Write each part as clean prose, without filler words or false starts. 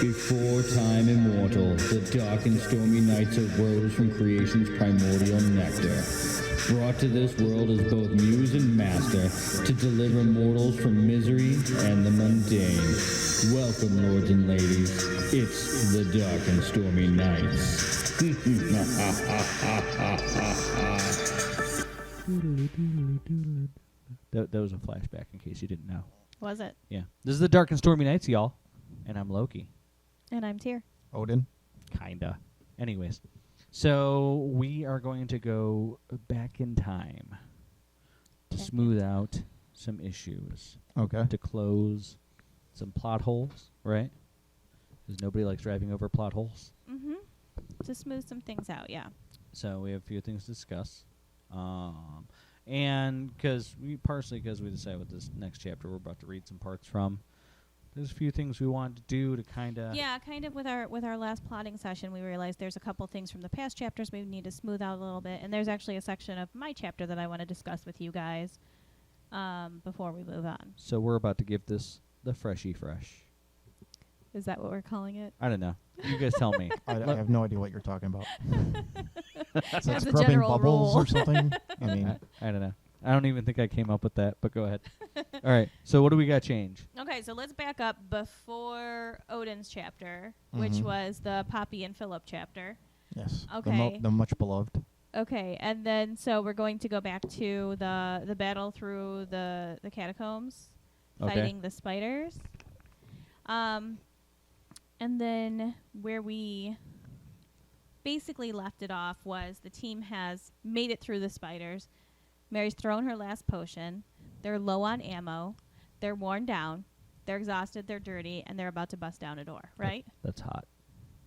Before time immortal, the dark and stormy nights arose from creation's primordial nectar. Brought to this world as both muse and master to deliver mortals from misery and the mundane. Welcome, lords and ladies. It's the dark and stormy nights. That was a flashback in case you didn't know. Was it? Yeah. This is the Dark and Stormy Nights, y'all. And I'm Loki. And I'm Tyr. Odin. Kinda. Anyways. So we are going to go back in time to smooth out some issues. Okay. To close some plot holes, right? Because nobody likes driving over plot holes. Mm-hmm. To smooth some things out, yeah. So we have a few things to discuss. And because we decided with this next chapter we're about to read some parts from, there's a few things we wanted to do to kind of... Yeah, kind of with our last plotting session, we realized there's a couple things from the past chapters we need to smooth out a little bit. And there's actually a section of my chapter that I want to discuss with you guys before we move on. So we're about to give this the freshy fresh. Is that what we're calling it? I don't know. You guys tell me. I have no idea what you're talking about. Is that As a scrubbing general bubbles rule. or something? I mean, I don't know. I don't even think I came up with that, but go ahead. All right. So what do we got change? Okay, so let's back up before Odin's chapter, which was the Poppy and Philip chapter. yes. Okay. The much beloved. Okay, and then so we're going to go back to the battle through the catacombs, fighting the spiders. And then where we basically left it off was the team has made it through the spiders. Mary's thrown her last potion. They're low on ammo. They're worn down. They're exhausted. They're dirty. And they're about to bust down a door, right? That's hot.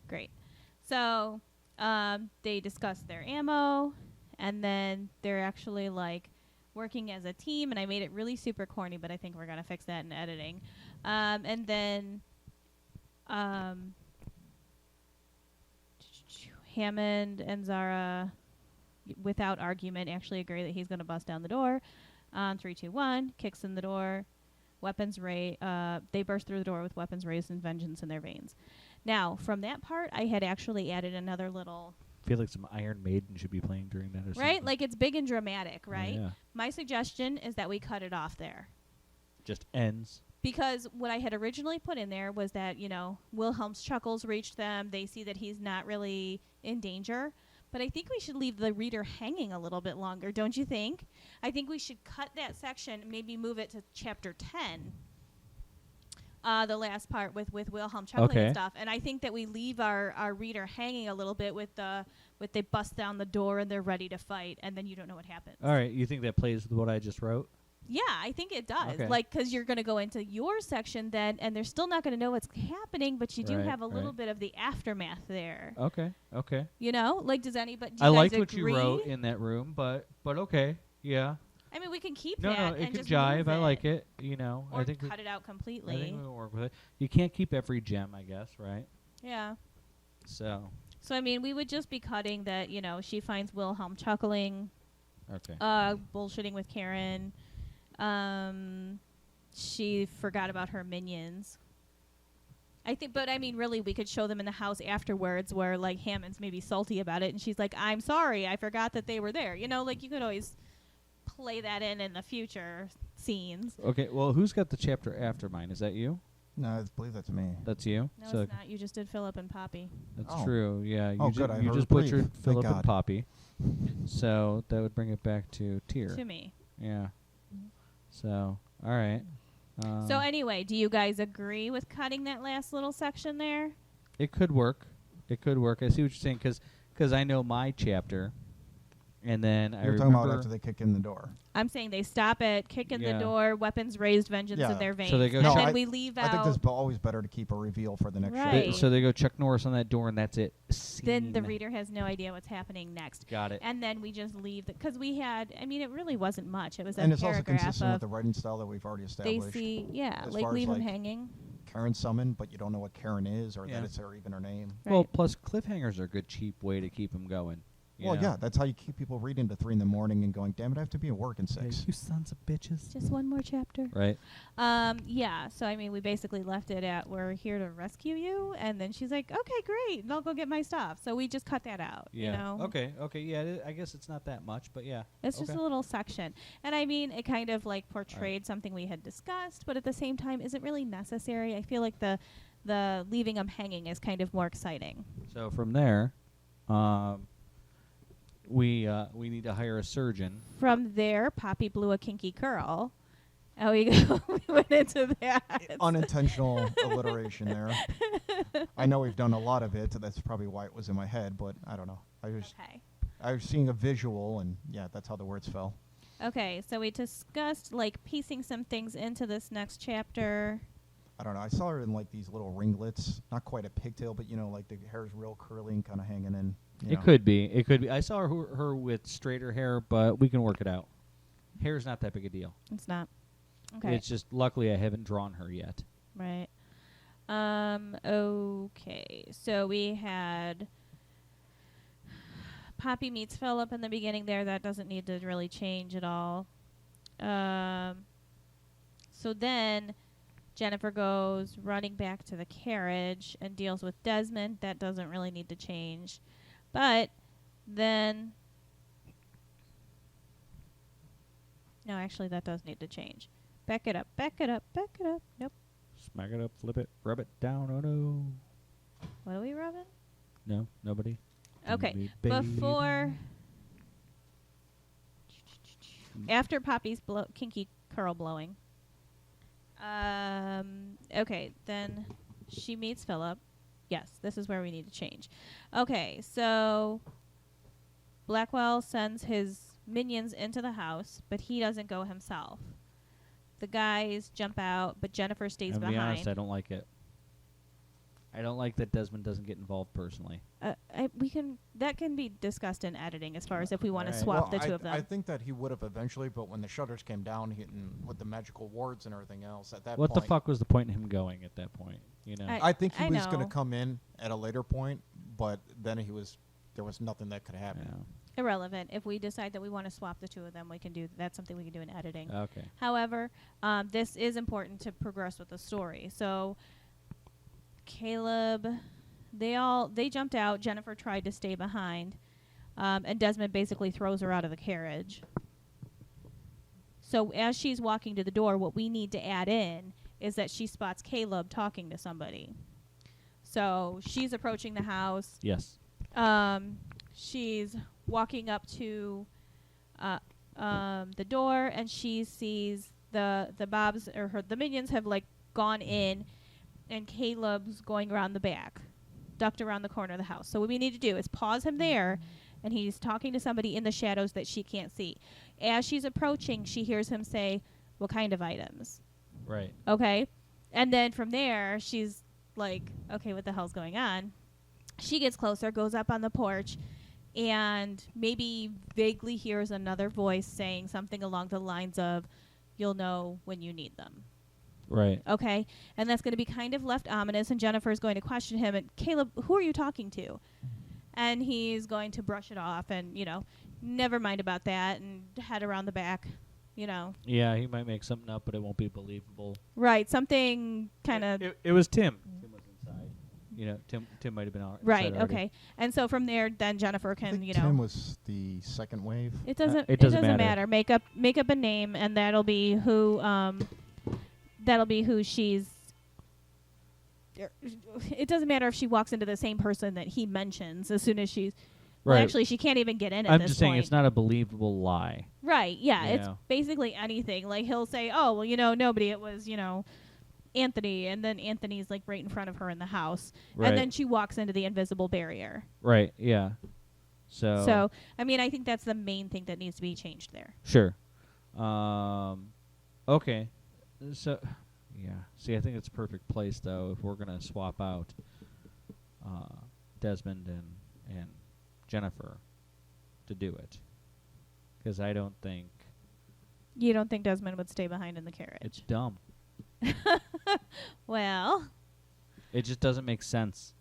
Great. So they discuss their ammo, and then they're actually like working as a team. And I made it really super corny, but I think we're going to fix that in editing. And then Hammond and Zara, without argument, actually agree that he's going to bust down the door. 3, 2, 1, kicks in the door. Weapons they burst through the door with weapons raised and vengeance in their veins. Now, from that part, I had actually added another little... I feel like some Iron Maiden should be playing during that or something. Right? Like, it's big and dramatic, right? Oh, yeah. My suggestion is that we cut it off there. Just ends. Because what I had originally put in there was that, Wilhelm's chuckles reached them. They see that he's not really in danger. But I think we should leave the reader hanging a little bit longer, don't you think? I think we should cut that section, maybe move it to chapter 10, the last part with Wilhelm chuckling and stuff. And I think that we leave our reader hanging a little bit with they bust down the door and they're ready to fight, and then you don't know what happens. All right. You think that plays with what I just wrote? Yeah, I think it does. Okay. Like, because you're going to go into your section then, and they're still not going to know what's happening, but you do have a little bit of the aftermath there. Okay. Like, does anybody? I liked what you wrote in that room, but okay, yeah. I mean, we can keep No, that it and could just jive. move I it. like it. Or I think cut it out completely. I think we can work with it. You can't keep every gem, I guess, right? Yeah. So I mean, we would just be cutting that. She finds Wilhelm chuckling. okay. Bullshitting with Karen. She forgot about her minions. I think, but I mean, really, we could show them in the house afterwards where, like, Hammond's maybe salty about it, and she's like, I'm sorry, I forgot that they were there. Like, you could always play that in the future scenes. Okay, well, who's got the chapter after mine? Is that you? No, I believe that's me. That's you? No, so it's not. You just did Philip and Poppy. That's Oh. true, yeah. Oh, good, I You heard just a brief. butchered Thank Philip and God. Poppy. So that would bring it back to Tyr. To me. Yeah. So, all right. So anyway, do you guys agree with cutting that last little section there? It could work. I see what you're saying, because I know my chapter, and then I You're remember... talking about after they kick in the door. I'm saying they stop it, kick in Yeah. the door, weapons raised, vengeance Yeah. in their veins. So they go and check- then No, we leave I think out... it's always better to keep a reveal for the next Right. show. So they go Chuck Norris on that door, and that's it. Then the Scene. reader has no idea what's happening next. Got it. And then we just leave because we had, I mean, it really wasn't much. It was And a it's also paragraph consistent with of the writing style that we've already they established. see, as like far as, leave them like, hanging. Karen summoned, but you don't know what Karen is or Yeah. that it's her even her name. Well, Right. plus cliffhangers are a good, cheap way to keep them going. Well, yeah, that's how you keep people reading to 3 in the morning and going, damn it, I have to be at work in 6. You sons of bitches. Just one more chapter. Right. Yeah, so I mean, we basically left it at we're here to rescue you, and then she's like, okay, great, and I'll go get my stuff. So we just cut that out. Yeah. You know? Okay. Yeah. I guess it's not that much, but yeah. It's just a little section. And I mean, it kind of like portrayed something we had discussed, but at the same time, isn't really necessary. I feel like the leaving them hanging is kind of more exciting. So from there, we need to hire a surgeon. From there, Poppy blew a kinky curl. Oh, we went into that. Unintentional alliteration there. I know we've done a lot of it, so that's probably why it was in my head, but I don't know. I was seeing a visual, and yeah, that's how the words fell. Okay, so we discussed like piecing some things into this next chapter. I don't know. I saw her in like these little ringlets, not quite a pigtail, but like the hair's real curly and kind of hanging in. It could be. I saw her with straighter hair, but we can work it out. Hair's not that big a deal. It's not. Okay. It's just luckily I haven't drawn her yet. Right. Okay. So we had Poppy meets Philip in the beginning there. That doesn't need to really change at all. So then Jennifer goes running back to the carriage and deals with Desmond. That doesn't really need to change. But then... No, actually, that does need to change. Back it up, back it up, back it up. Nope. Smack it up, flip it, rub it down. Oh, no. What are we rubbing? No, nobody. Okay, before... After Poppy's kinky curl blowing. Okay, then she meets Philip. Yes, this is where we need to change. Okay, so Blackwell sends his minions into the house, but he doesn't go himself. The guys jump out, but Jennifer stays behind. To be honest, I don't like it. I don't like that Desmond doesn't get involved personally. That can be discussed in editing as far as if we want to Right. swap the two of them. I think that he would have eventually, but when the shutters came down, hitting with the magical wards and everything else, at that What point... the fuck was the point in him going at that point? You know. I think he I was going know. to come in at a later point, but then there was nothing that could happen. Yeah. Irrelevant. If we decide that we want to swap the two of them, we can do that's something we can do in editing. Okay. However, this is important to progress with the story. So Caleb, they jumped out. Jennifer tried to stay behind, and Desmond basically throws her out of the carriage. So as she's walking to the door, what we need to add in is that she spots Caleb talking to somebody. So she's approaching the house. Yes. She's walking up to the door, and she sees the Bobs or the minions have like gone in, and Caleb's going around the back, ducked around the corner of the house. So what we need to do is pause him there, and he's talking to somebody in the shadows that she can't see. As she's approaching, she hears him say, "What kind of items?" Right. Okay, and then from there, she's like, "Okay, what the hell's going on?" She gets closer, goes up on the porch, and maybe vaguely hears another voice saying something along the lines of, "You'll know when you need them." Right. Okay? And that's going to be kind of left ominous, and Jennifer's going to question him, and Caleb, who are you talking to? And he's going to brush it off and, never mind about that and head around the back, Yeah, he might make something up, but it won't be believable. Right, something kind of... It was Tim. Tim was inside. Tim might have been out. Right, okay. And so from there, then Jennifer I can, think Tim was the second wave. It doesn't. It It doesn't doesn't matter. matter. Make up a name, and that'll be who. That'll be who she's. It doesn't matter if she walks into the same person that he mentions as soon as she's. Well, Right. actually, she can't even get in at I'm this just saying point. it's not a believable lie. Right. Yeah. It's Yeah. basically anything. Like he'll say, "Oh, well, nobody. It was, Anthony," and then Anthony's like right in front of her in the house, Right. and then she walks into the invisible barrier. Right. Yeah. So. I mean, I think that's the main thing that needs to be changed there. Sure. Okay. So, yeah. See, I think it's a perfect place, though, if we're going to swap out Desmond and Jennifer to do it. Because I don't think... You don't think Desmond would stay behind in the carriage? It's dumb. Well... It just doesn't make sense.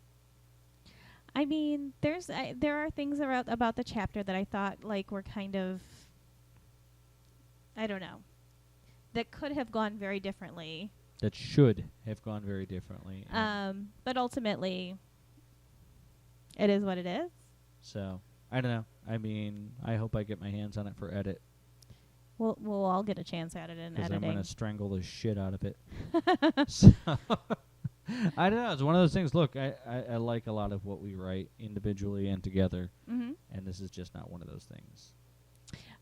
I mean, there are things about the chapter that I thought like were kind of, I don't know, that could have gone very differently. That should have gone very differently. But ultimately, it is what it is. So I don't know. I mean, I hope I get my hands on it for edit. We'll all get a chance at it in editing. I'm gonna strangle the shit out of it. So I don't know. It's one of those things. Look, I like a lot of what we write individually and together, and this is just not one of those things.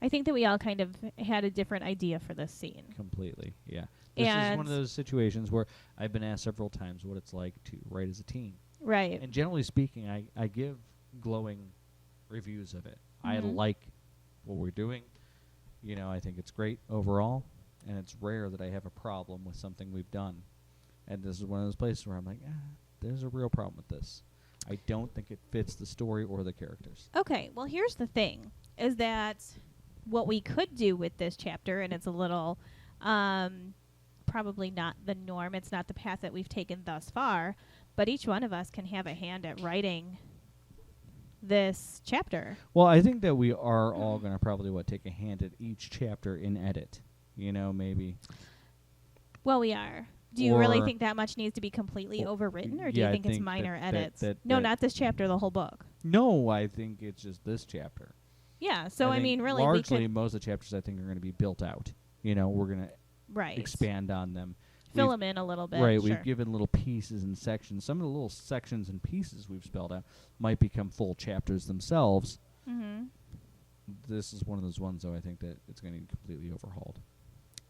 I think that we all kind of had a different idea for this scene. Completely, yeah. This is one of those situations where I've been asked several times what it's like to write as a team. Right. And generally speaking, I give glowing reviews of it. I like what we're doing. You know, I think it's great overall, and it's rare that I have a problem with something we've done. And this is one of those places where I'm like, there's a real problem with this. I don't think it fits the story or the characters. Okay, well, here's the thing, is that what we could do with this chapter, and it's a little probably not the norm, it's not the path that we've taken thus far, but each one of us can have a hand at writing this chapter. Well, I think that we are all going to probably take a hand at each chapter in edit. You know, maybe. Well, we are. Do you really think that much needs to be completely overwritten, or do you think it's minor edits? No, not this chapter, the whole book. No, I think it's just this chapter. Yeah, so I mean, really, largely most of the chapters I think are going to be built out. You know, we're going to expand on them. Fill them in a little bit. Right, sure. We've given little pieces and sections. Some of the little sections and pieces we've spelled out might become full chapters themselves. Mm-hmm. This is one of those ones, though, I think that it's going to be completely overhauled.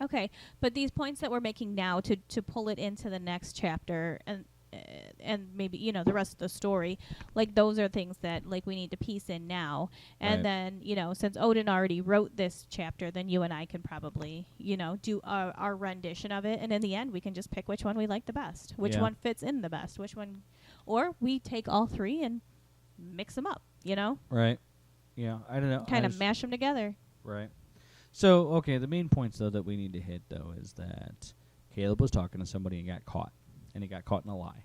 Okay, but these points that we're making now to pull it into the next chapter and maybe, you know, the rest of the story, like those are things that like we need to piece in now. And then, you know, since Odin already wrote this chapter, then you and I can probably, you know, do our rendition of it. And in the end, we can just pick which one we like the best, which one fits in the best, which one, or we take all three and mix them up, you know? Right. Yeah, I don't know. Kind of mash them together. Right. So, okay, the main points, though, that we need to hit, though, is that Caleb was talking to somebody and got caught. And he got caught in a lie.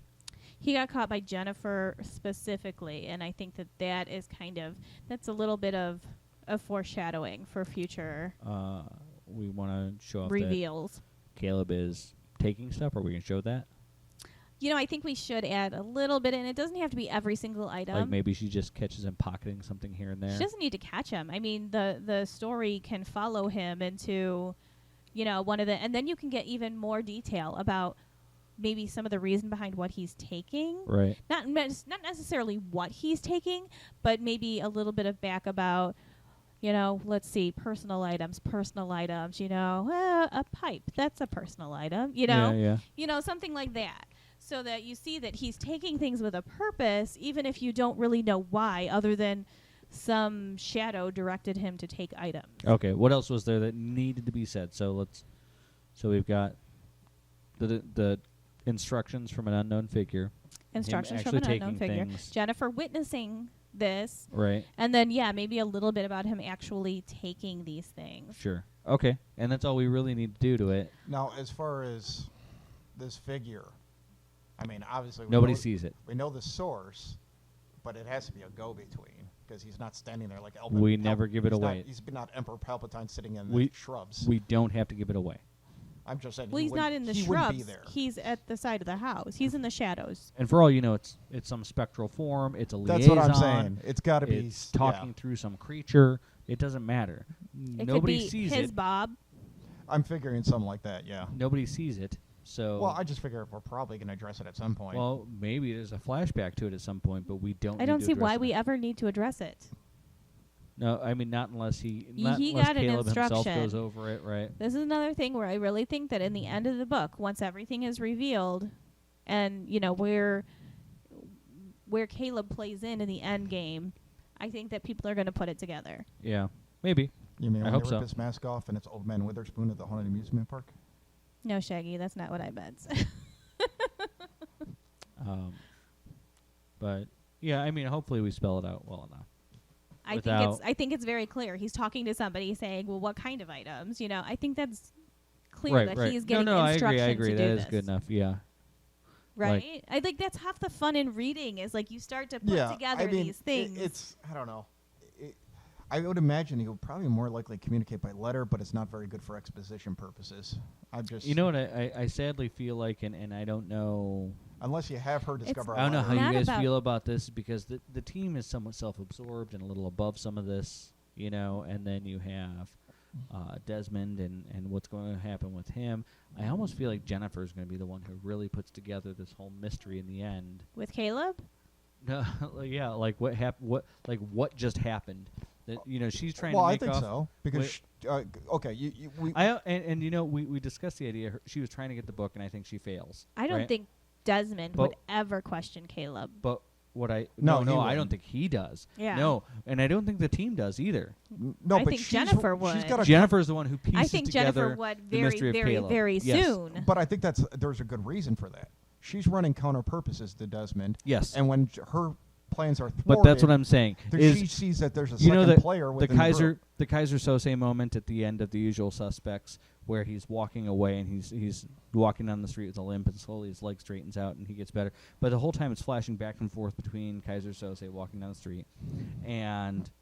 He got caught by Jennifer specifically, and I think that is kind of, that's a little bit of foreshadowing for future we want to show off reveals. That Caleb is taking stuff. Are we going to show that? You know, I think we should add a little bit in. It doesn't have to be every single item. Like maybe she just catches him pocketing something here and there. She doesn't need to catch him. I mean, the story can follow him into, you know, one of the, and then you can get even more detail about maybe some of the reason behind what he's taking. Right. Not necessarily what he's taking, but maybe a little bit of back about, you know, let's see, personal items, you know, a pipe, that's a personal item, you know, you know, something like that. So that you see that he's taking things with a purpose, even if you don't really know why, other than some shadow directed him to take items. Okay, what else was there that needed to be said? So we've got the instructions from an unknown figure. Instructions from an unknown figure. Jennifer witnessing this. Right. And then, maybe a little bit about him actually taking these things. Sure. Okay, and that's all we really need to do to it. Now, as far as this figure, I mean, obviously nobody sees it. We know the source, but it has to be a go-between because he's not standing there like Elvin. We never give it away. He's not Emperor Palpatine sitting in the shrubs. We don't have to give it away. I'm just saying. Well, he's not in the shrubs. Wouldn't be there. He's at the side of the house. He's in the shadows. And for all you know, it's some spectral form. It's a liaison. That's what I'm saying. It's got to be. It's talking through some creature. It doesn't matter. Nobody sees it. His Bob. I'm figuring something like that. Yeah. Nobody sees it. So. Well, I just figure we're probably going to address it at some point. Well, maybe there's a flashback to it at some point, but we don't. I don't see why we ever need to address it. No, I mean not unless he unless got Caleb an instruction. himself goes over it, right? This is another thing where I really think that in the end of the book, once everything is revealed, and you know where Caleb plays in the end game, I think that people are going to put it together. Yeah, maybe. You mean I when hope they so. rip his mask off and it's Old Man Witherspoon at the Haunted Amusement Park? No, Shaggy, that's not what I meant. But yeah, I mean, hopefully we spell it out well enough. I think it's very clear. He's talking to somebody saying, "Well, what kind of items?" You know, I think that's clear that he's getting instructions I agree. to do That this. is good enough. Yeah. Right? I think that's half the fun in reading is like you start to put together these things. It's I don't know. I would imagine he would probably more likely communicate by letter, but it's not very good for exposition purposes. I'm just... You know what I sadly feel like, and I don't know... Unless you have her discover... I don't know how you guys about feel about this, because the team is somewhat self-absorbed and a little above some of this, you know, and then you have Desmond and what's going to happen with him. I almost feel like Jennifer is going to be the one who really puts together this whole mystery in the end. With Caleb? No, yeah, like what what just happened? That, you know, she's trying to make I think off so. Because, okay, and you know, we discussed the idea. She was trying to get the book, and I think she fails. I don't right? think Desmond would ever question Caleb. But what I no, I don't think he does. Yeah. No, and I don't think the team does either. No, I but think Jennifer would. Jennifer's the one who pieces I think together Jennifer would the mystery of Caleb. very yes. soon. But I think there's a good reason for that. She's running counter purposes to Desmond. Yes. And when her plans are thwarted, but that's what I'm saying. She sees that there's a second player within the group. The Kaiser Sose moment at the end of The Usual Suspects, where he's walking away and he's walking down the street with a limp, and slowly his leg straightens out and he gets better. But the whole time it's flashing back and forth between Kaiser Sose walking down the street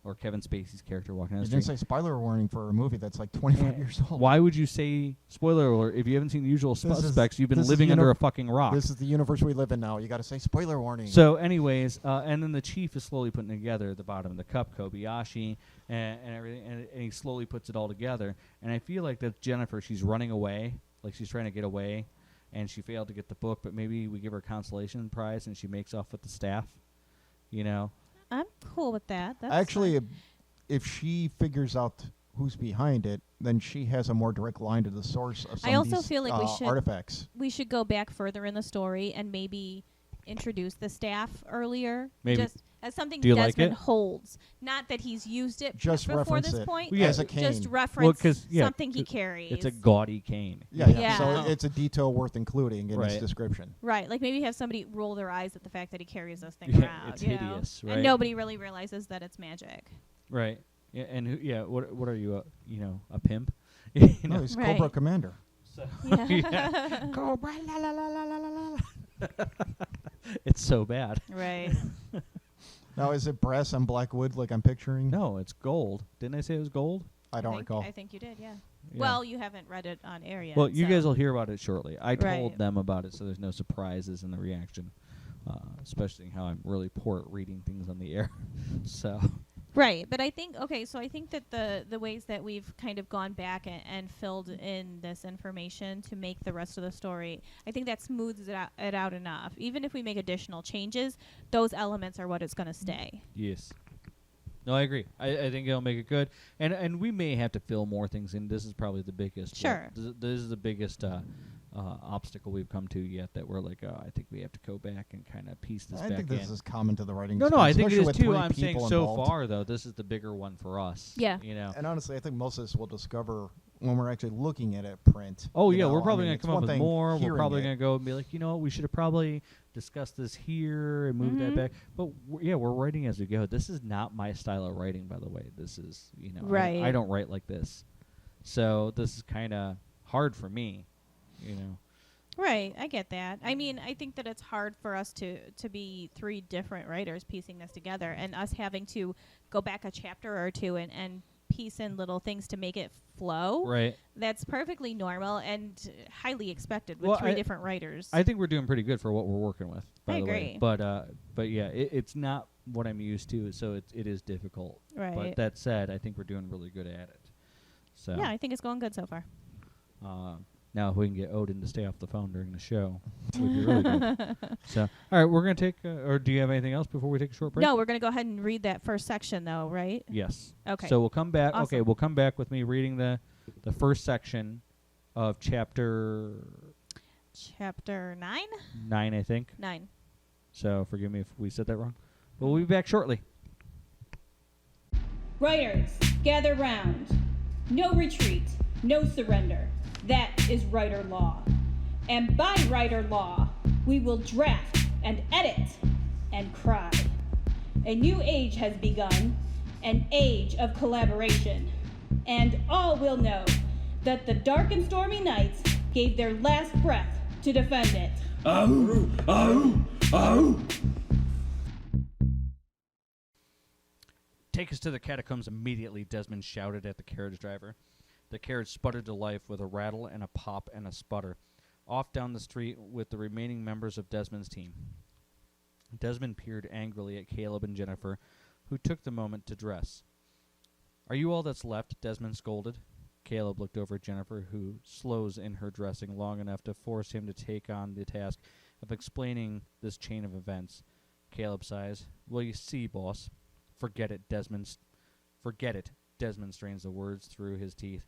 or Kevin Spacey's character walking down the street. You didn't say spoiler warning for a movie that's like 25 years old. Why would you say spoiler alert if you haven't seen The Usual Suspects? You've been living under a fucking rock. This is the universe we live in now. You got to say spoiler warning. So, anyways, and then the chief is slowly putting together at the bottom of the cup, Kobayashi, and everything, and he slowly puts it all together. And I feel like that's Jennifer. She's running away, like she's trying to get away, and she failed to get the book. But maybe we give her a consolation prize, and she makes off with the staff. You know, I'm cool with that. That's actually, if she figures out who's behind it, then she has a more direct line to the source of some of these feel like artifacts. We should go back further in the story and maybe introduce the staff earlier. Maybe. Just as something Do you Desmond like it? holds. Not that he's used it Just before reference this it point. Well, yeah, as a cane. Just reference 'cause, yeah, something he carries. it's a gaudy cane. Yeah. So it's a detail worth including in its Right. description. Right, like maybe have somebody roll their eyes at the fact that he carries this thing Yeah, around. it's you know? hideous, right? And nobody really realizes that it's magic. Right. Yeah. And what are you? A pimp? You No, know? he's Right. Cobra Commander. So, Yeah. Cobra, la la la la la la la. It's so bad. Right. Now, is it brass on black wood like I'm picturing? No, it's gold. Didn't I say it was gold? I don't recall. I think you did, yeah. Yeah. Well, you haven't read it on air yet. Well, you so. guys will hear about it shortly. I told Right. them about it, so there's no surprises in the reaction, especially how I'm really poor at reading things on the air. So, Right, but I think that the ways that we've kind of gone back and filled in this information to make the rest of the story, I think that smooths it out enough. Even if we make additional changes, those elements are what it's going to stay. yes. No, I agree. I think it'll make it good. And we may have to fill more things in. This is probably the biggest. Sure. This is the biggest obstacle we've come to yet that we're like, I think we have to go back and kind of piece this back in. I think this is common to the writing. No, I think it especially is with too. 3 I'm saying people so involved. far, though, this is the bigger one for us. Yeah. You know. And honestly, I think most of this we'll discover when we're actually looking at it print. Oh, You yeah, know, we're I probably mean, going it's to come up one with thing more. We're hearing probably it. going to go and be like, you know what, we should have probably discussed this here and moved that back. But, we're writing as we go. This is not my style of writing, by the way. This is, Right. I don't write like this. So this is kind of hard for me, Right, I get that. I mean, I think that it's hard for us to be 3 different writers piecing this together, and us having to go back a chapter or 2 and piece in little things to make it flow. Right. That's perfectly normal and highly expected with 3 different writers. I think we're doing pretty good for what we're working with, by I the agree. way. But yeah, it's not what I'm used to, so it is difficult. Right. But that said, I think we're doing really good at it. So Yeah, I think it's going good so far. now if we can get Odin to stay off the phone during the show, we'd be really good. So, all right, we're going to take, or do you have anything else before we take a short break? No, we're going to go ahead and read that first section, though, right? Yes. Okay. So we'll come back. Awesome. Okay, we'll come back with me reading the first section of chapter Chapter 9? 9, I think. 9. So forgive me if we said that wrong. But we'll be back shortly. Writers, gather round. No retreat, no surrender. That is writer law. And by writer law, we will draft and edit and cry. A new age has begun, an age of collaboration. And all will know that the dark and stormy nights gave their last breath to defend it. Ow! Ow! Ow! Take us to the catacombs immediately, Desmond shouted at the carriage driver. The carriage sputtered to life with a rattle and a pop and a sputter, off down the street with the remaining members of Desmond's team. Desmond peered angrily at Caleb and Jennifer, who took the moment to dress. Are you all that's left? Desmond scolded. Caleb looked over at Jennifer, who slows in her dressing long enough to force him to take on the task of explaining this chain of events. Caleb sighs. Well, you see, boss. Forget it, Desmond. Forget it. Desmond strains the words through his teeth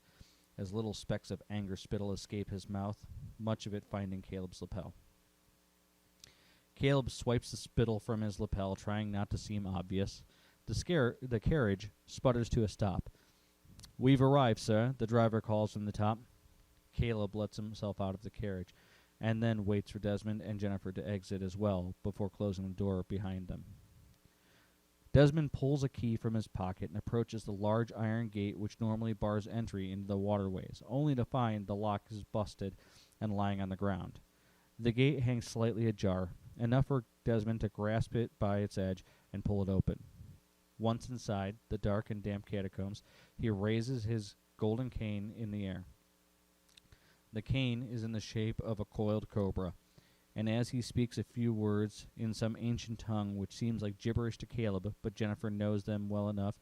as little specks of anger spittle escape his mouth, much of it finding Caleb's lapel. Caleb swipes the spittle from his lapel, trying not to seem obvious. The carriage sputters to a stop. We've arrived, sir, the driver calls from the top. Caleb lets himself out of the carriage, and then waits for Desmond and Jennifer to exit as well before closing the door behind them. Desmond pulls a key from his pocket and approaches the large iron gate which normally bars entry into the waterways, only to find the lock is busted and lying on the ground. The gate hangs slightly ajar, enough for Desmond to grasp it by its edge and pull it open. Once inside the dark and damp catacombs, he raises his golden cane in the air. The cane is in the shape of a coiled cobra, and as he speaks a few words in some ancient tongue which seems like gibberish to Caleb, but Jennifer knows them well enough,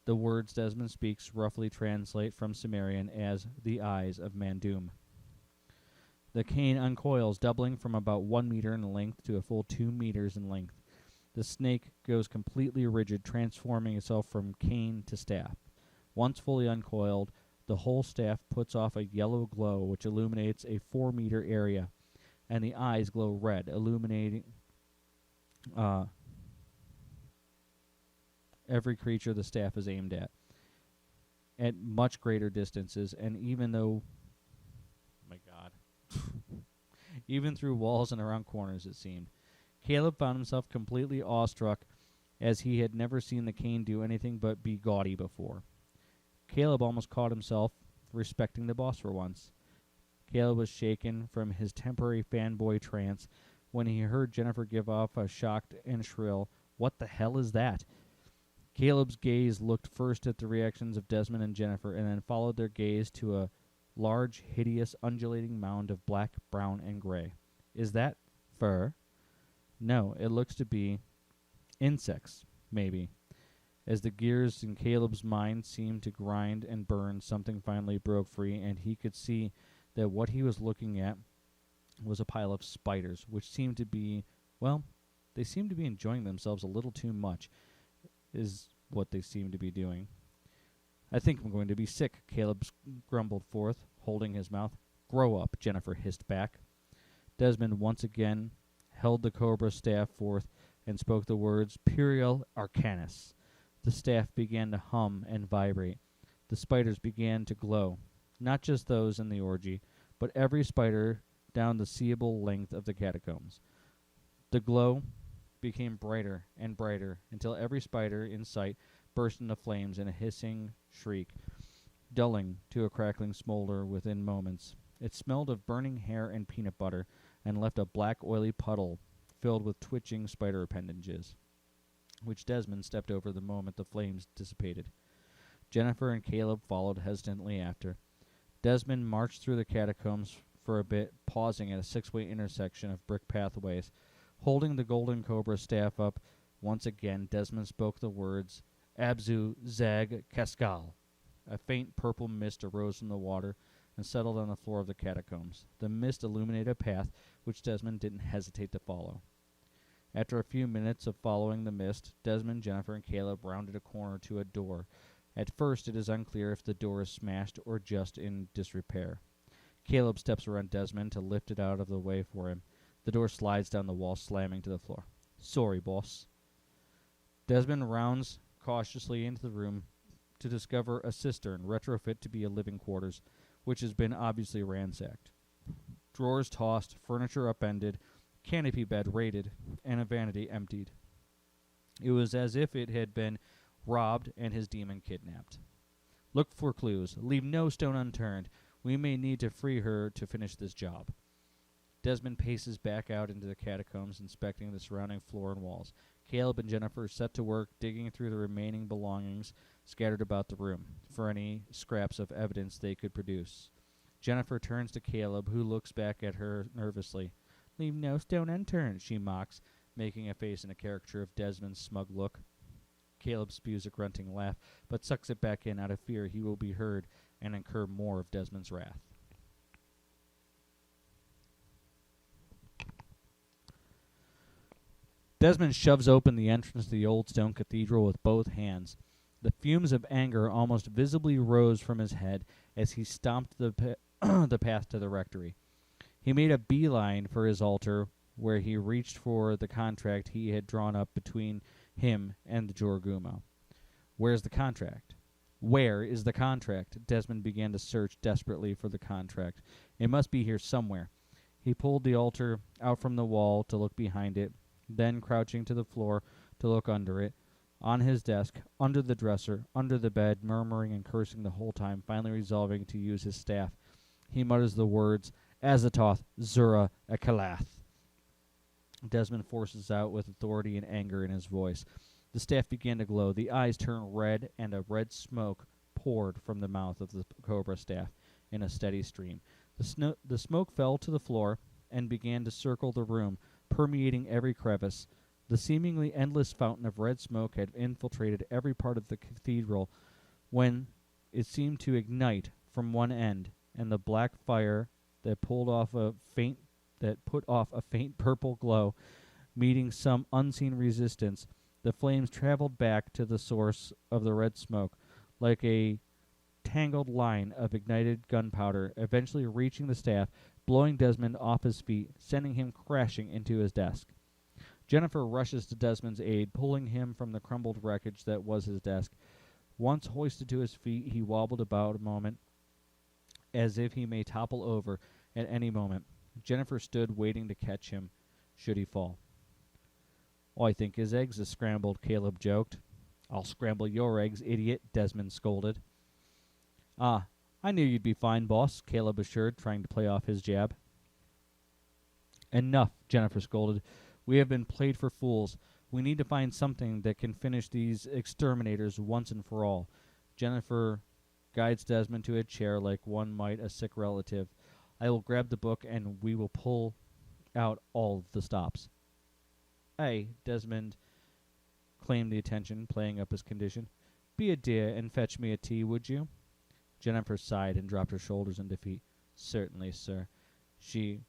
the words Desmond speaks roughly translate from Sumerian as the eyes of Mandoom. The cane uncoils, doubling from about 1 meter in length to a full 2 meters in length. The snake goes completely rigid, transforming itself from cane to staff. Once fully uncoiled, the whole staff puts off a yellow glow which illuminates a 4-meter area, and the eyes glow red, illuminating every creature the staff is aimed at much greater distances, and even though, oh my God, even through walls and around corners, it seemed. Caleb found himself completely awestruck, as he had never seen the cane do anything but be gaudy before. Caleb almost caught himself respecting the boss for once. Caleb was shaken from his temporary fanboy trance when he heard Jennifer give off a shocked and shrill, "What the hell is that?" Caleb's gaze looked first at the reactions of Desmond and Jennifer, and then followed their gaze to a large, hideous, undulating mound of black, brown, and gray. Is that fur? No, it looks to be insects, maybe. As the gears in Caleb's mind seemed to grind and burn, something finally broke free, and he could see that what he was looking at was a pile of spiders, which seemed to be, well, they seemed to be enjoying themselves a little too much, is what they seemed to be doing. I think I'm going to be sick, Caleb grumbled forth, holding his mouth. Grow up, Jennifer hissed back. Desmond once again held the cobra staff forth and spoke the words Puriel Arcanus. The staff began to hum and vibrate. The spiders began to glow, not just those in the orgy, but every spider down the seeable length of the catacombs. The glow became brighter and brighter until every spider in sight burst into flames in a hissing shriek, dulling to a crackling smolder within moments. It smelled of burning hair and peanut butter, and left a black oily puddle filled with twitching spider appendages, which Desmond stepped over the moment the flames dissipated. Jennifer and Caleb followed hesitantly after. Desmond marched through the catacombs for a bit, pausing at a 6-way intersection of brick pathways. Holding the golden cobra staff up once again, Desmond spoke the words Abzu Zag Kaskal. A faint purple mist arose from the water and settled on the floor of the catacombs. The mist illuminated a path which Desmond didn't hesitate to follow. After a few minutes of following the mist, Desmond, Jennifer, and Caleb rounded a corner to a door. At first, it is unclear if the door is smashed or just in disrepair. Caleb steps around Desmond to lift it out of the way for him. The door slides down the wall, slamming to the floor. Sorry, boss. Desmond rounds cautiously into the room to discover a cistern retrofit to be a living quarters, which has been obviously ransacked. Drawers tossed, furniture upended, canopy bed raided, and a vanity emptied. It was as if it had been robbed and his demon kidnapped. Look for clues. Leave no stone unturned. We may need to free her to finish this job. Desmond paces back out into the catacombs, inspecting the surrounding floor and walls. Caleb and Jennifer set to work digging through the remaining belongings scattered about the room for any scraps of evidence they could produce. Jennifer turns to Caleb, who looks back at her nervously. "Leave no stone unturned," she mocks, making a face in a caricature of Desmond's smug look. Caleb spews a grunting laugh, but sucks it back in out of fear he will be heard and incur more of Desmond's wrath. Desmond shoves open the entrance to the old stone cathedral with both hands. The fumes of anger almost visibly rose from his head as he stomped the path to the rectory. He made a beeline for his altar, where he reached for the contract he had drawn up between him and the Jorgumo. Where's the contract? Where is the contract? Desmond began to search desperately for the contract. It must be here somewhere. He pulled the altar out from the wall to look behind it, then crouching to the floor to look under it, on his desk, under the dresser, under the bed, murmuring and cursing the whole time, finally resolving to use his staff. He mutters the words, "Azathoth, Zura, Ekalath." Desmond forces out with authority and anger in his voice. The staff began to glow. The eyes turned red, and a red smoke poured from the mouth of the cobra staff in a steady stream. The smoke fell to the floor and began to circle the room, permeating every crevice. The seemingly endless fountain of red smoke had infiltrated every part of the cathedral when it seemed to ignite from one end, and the black fire that put off a faint purple glow, meeting some unseen resistance. The flames traveled back to the source of the red smoke, like a tangled line of ignited gunpowder, eventually reaching the staff, blowing Desmond off his feet, sending him crashing into his desk. Jennifer rushes to Desmond's aid, pulling him from the crumbled wreckage that was his desk. Once hoisted to his feet, he wobbled about a moment, as if he may topple over at any moment. Jennifer stood waiting to catch him, should he fall. "I think his eggs is scrambled," Caleb joked. "I'll scramble your eggs, idiot," Desmond scolded. "Ah, I knew you'd be fine, boss," Caleb assured, trying to play off his jab. "Enough," Jennifer scolded. "We have been played for fools. We need to find something that can finish these exterminators once and for all." Jennifer guides Desmond to a chair like one might a sick relative. "I will grab the book, and we will pull out all of the stops." "Hey," Desmond claimed the attention, playing up his condition. "Be a dear and fetch me a tea, would you?" Jennifer sighed and dropped her shoulders in defeat. "Certainly, sir," she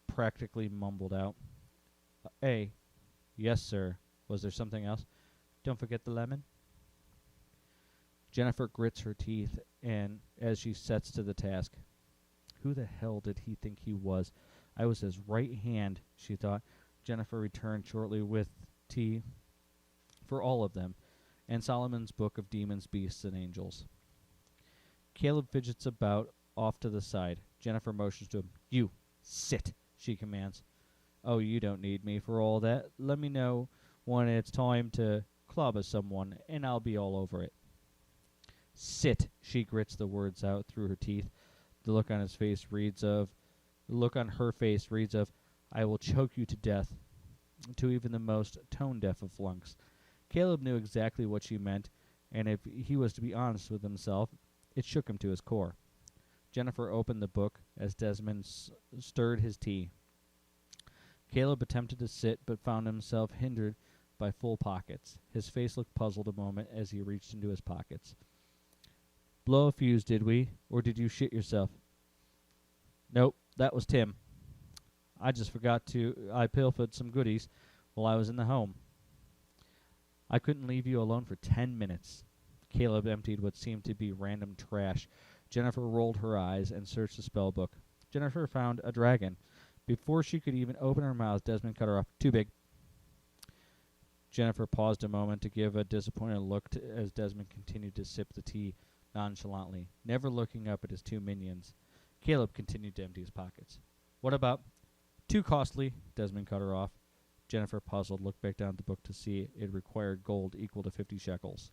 practically mumbled out. Yes, sir. Was there something else?" "Don't forget the lemon." Jennifer grits her teeth and as she sets to the task. Who the hell did he think he was? I was his right hand, she thought. Jennifer returned shortly with tea for all of them, and Solomon's book of demons, beasts, and angels. Caleb fidgets about off to the side. Jennifer motions to him. "You, sit," she commands. "Oh, you don't need me for all that. Let me know when it's time to clobber someone, and I'll be all over it." "Sit," she grits the words out through her teeth. The look on her face reads of, "I will choke you to death," to even the most tone-deaf of flunks. Caleb knew exactly what she meant, and if he was to be honest with himself, it shook him to his core. Jennifer opened the book as Desmond stirred his tea. Caleb attempted to sit, but found himself hindered by full pockets. His face looked puzzled a moment as he reached into his pockets. "Blow a fuse, did we? Or did you shit yourself?" "Nope, that was Tim. I pilfered some goodies while I was in the home. I couldn't leave you alone for 10 minutes. Caleb emptied what seemed to be random trash. Jennifer rolled her eyes and searched the spell book. Jennifer found a dragon. Before she could even open her mouth, Desmond cut her off. "Too big." Jennifer paused a moment to give a disappointed look as Desmond continued to sip the tea nonchalantly, never looking up at his two minions. Caleb continued to empty his pockets. "What about—" "Too costly," Desmond cut her off. Jennifer, puzzled, looked back down at the book to see it required gold equal to 50 shekels.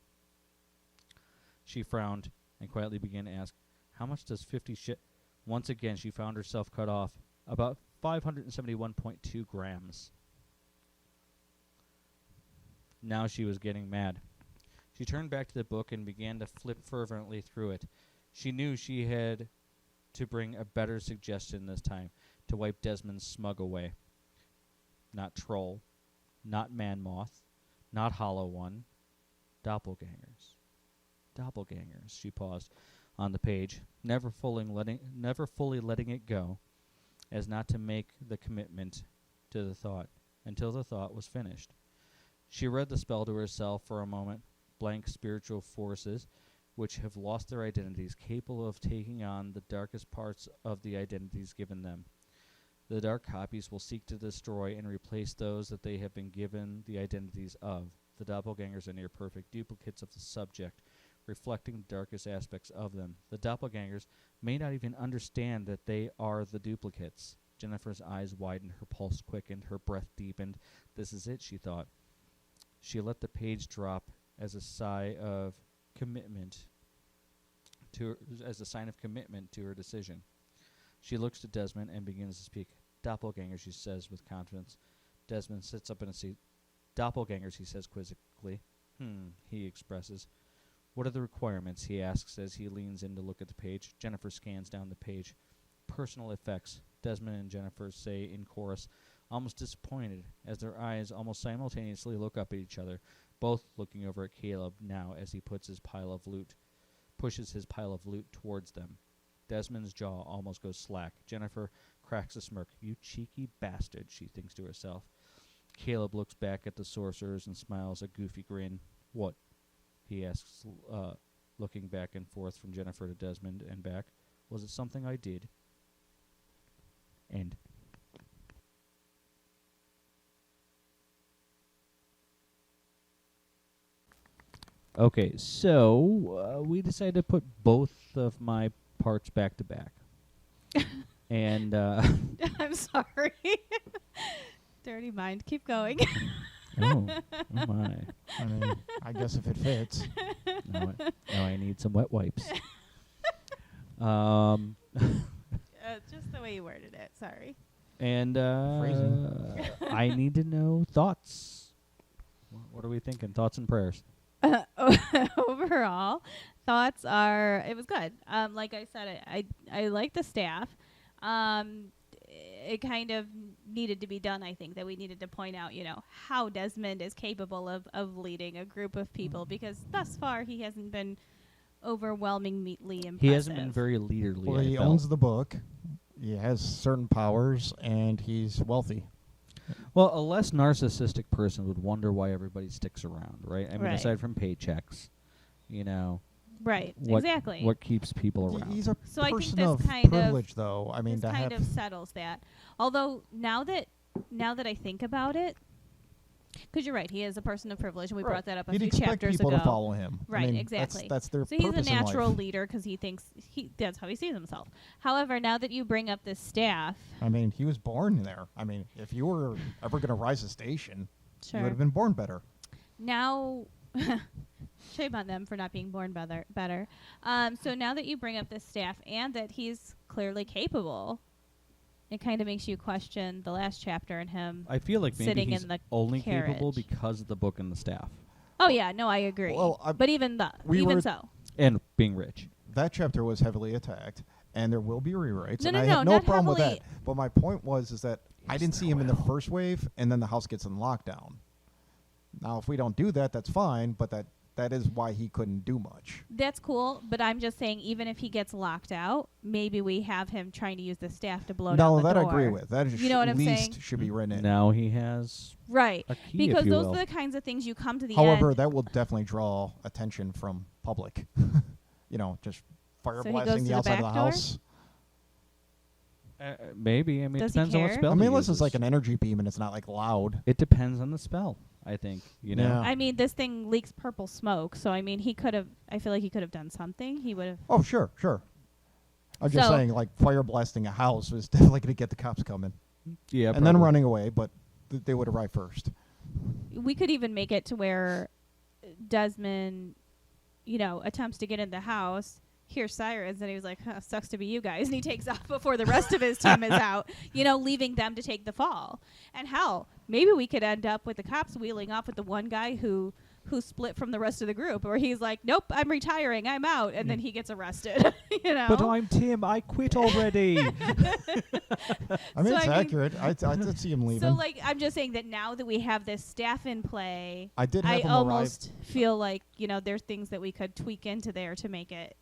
She frowned and quietly began to ask, "How much does 50 Once again she found herself cut off about 571.2 grams. Now she was getting mad. She turned back to the book and began to flip fervently through it. She knew she had to bring a better suggestion this time, to wipe Desmond's smug away. Not troll, not man-moth, not hollow one. Doppelgangers. Doppelgangers, she paused on the page, never fully letting it go, as not to make the commitment to the thought, until the thought was finished. She read the spell to herself for a moment. Blank spiritual forces, which have lost their identities, capable of taking on the darkest parts of the identities given them. The dark copies will seek to destroy and replace those that they have been given the identities of. The doppelgangers are near perfect duplicates of the subject, reflecting the darkest aspects of them. The doppelgangers may not even understand that they are the duplicates. Jennifer's eyes widened, her pulse quickened, her breath deepened. This is it, she thought. She let the page drop as a sigh of commitment as a sign of commitment to her decision. She looks to Desmond and begins to speak. Doppelganger, she says with confidence. Desmond sits up in a seat. Doppelgangers, he says quizzically. He expresses. What are the requirements, he asks as he leans in to look at the page. Jennifer scans down the page. Personal effects, Desmond and Jennifer say in chorus, almost disappointed, as their eyes almost simultaneously look up at each other, both looking over at Caleb now as he pushes his pile of loot towards them. Desmond's jaw almost goes slack. Jennifer cracks a smirk. You cheeky bastard, she thinks to herself. Caleb looks back at the sorcerers and smiles a goofy grin. What? He asks, looking back and forth from Jennifer to Desmond and back. Was it something I did? End. Okay, so we decided to put both of my parts back to back. And I'm sorry. Dirty mind. Keep going. oh my. I mean, I guess if it fits. Now I need some wet wipes. Just the way you worded it. Sorry. And Phrasing. I need to know thoughts. What are we thinking? Thoughts and prayers. Overall, thoughts are it was good. Like I said, I like the staff. It kind of needed to be done. I think that we needed to point out, how Desmond is capable of leading a group of people, because thus far he hasn't been overwhelmingly impressive. He hasn't been very leaderly. Well, he owns the book. He has certain powers, and he's wealthy. Well, a less narcissistic person would wonder why everybody sticks around, right? I mean, Right. aside from paychecks, Right, what, exactly. what keeps people around? He's a So I think person this of kind of- privilege, though. I mean, this to kind have of settles that. Although now that I think about it, because you're right, he is a person of privilege, and we brought that up a He'd few expect chapters people ago. to follow him. Right, I mean, exactly. That's their So he's a purpose in natural life. leader because he thinks that's how he sees himself. However, now that you bring up this staff, I mean, he was born there. I mean, if you were ever going to rise a station, sure. you would have been born better. Now, shame on them for not being born better. So now that you bring up this staff and that he's clearly capable, it kind of makes you question the last chapter and him. I feel like maybe sitting he's in the only capable carriage. because of the book and the staff. Oh yeah, no, I agree. Well, but even so, And being rich. That chapter was heavily attacked, and there will be rewrites. No, and no, I no, have no not problem with heavily. that. But my point is that I didn't see him in the first wave, and then the house gets in lockdown. Now, if we don't do that, that's fine, but that is why he couldn't do much. that's cool. But I'm just saying, even if he gets locked out, maybe we have him trying to use the staff to blow down No, the that door. I agree with. That is You know what at I'm least saying? should be written in. Now he has Right. a key, Because if you those will. are the kinds of things you come to the However, end. that will definitely draw attention from public. Just fire So he blasting goes the to the outside of the back door? house. Maybe. I mean, it Does he depends on what care? spell I he mean, unless uses. it's like an energy beam and it's not like loud. It depends on the spell, I think. Yeah. I mean, this thing leaks purple smoke, so I mean, I feel like he could have done something. He would have. Oh, sure. I'm just So- saying, like, fire blasting a house was definitely going to get the cops coming. Yeah, And then probably. running away, but they would arrive first. We could even make it to where Desmond, attempts to get in the house, hear sirens, and he was like, huh, sucks to be you guys, and he takes off before the rest of his team is out, leaving them to take the fall. And hell, maybe we could end up with the cops wheeling off with the one guy who split from the rest of the group, or he's like, nope, I'm retiring, I'm out, and then he gets arrested. But I'm Tim, I quit already. I mean, it's accurate. I did see him leaving. So, I'm just saying that now that we have this staff in play, I almost feel like, there's things that we could tweak into there to make it,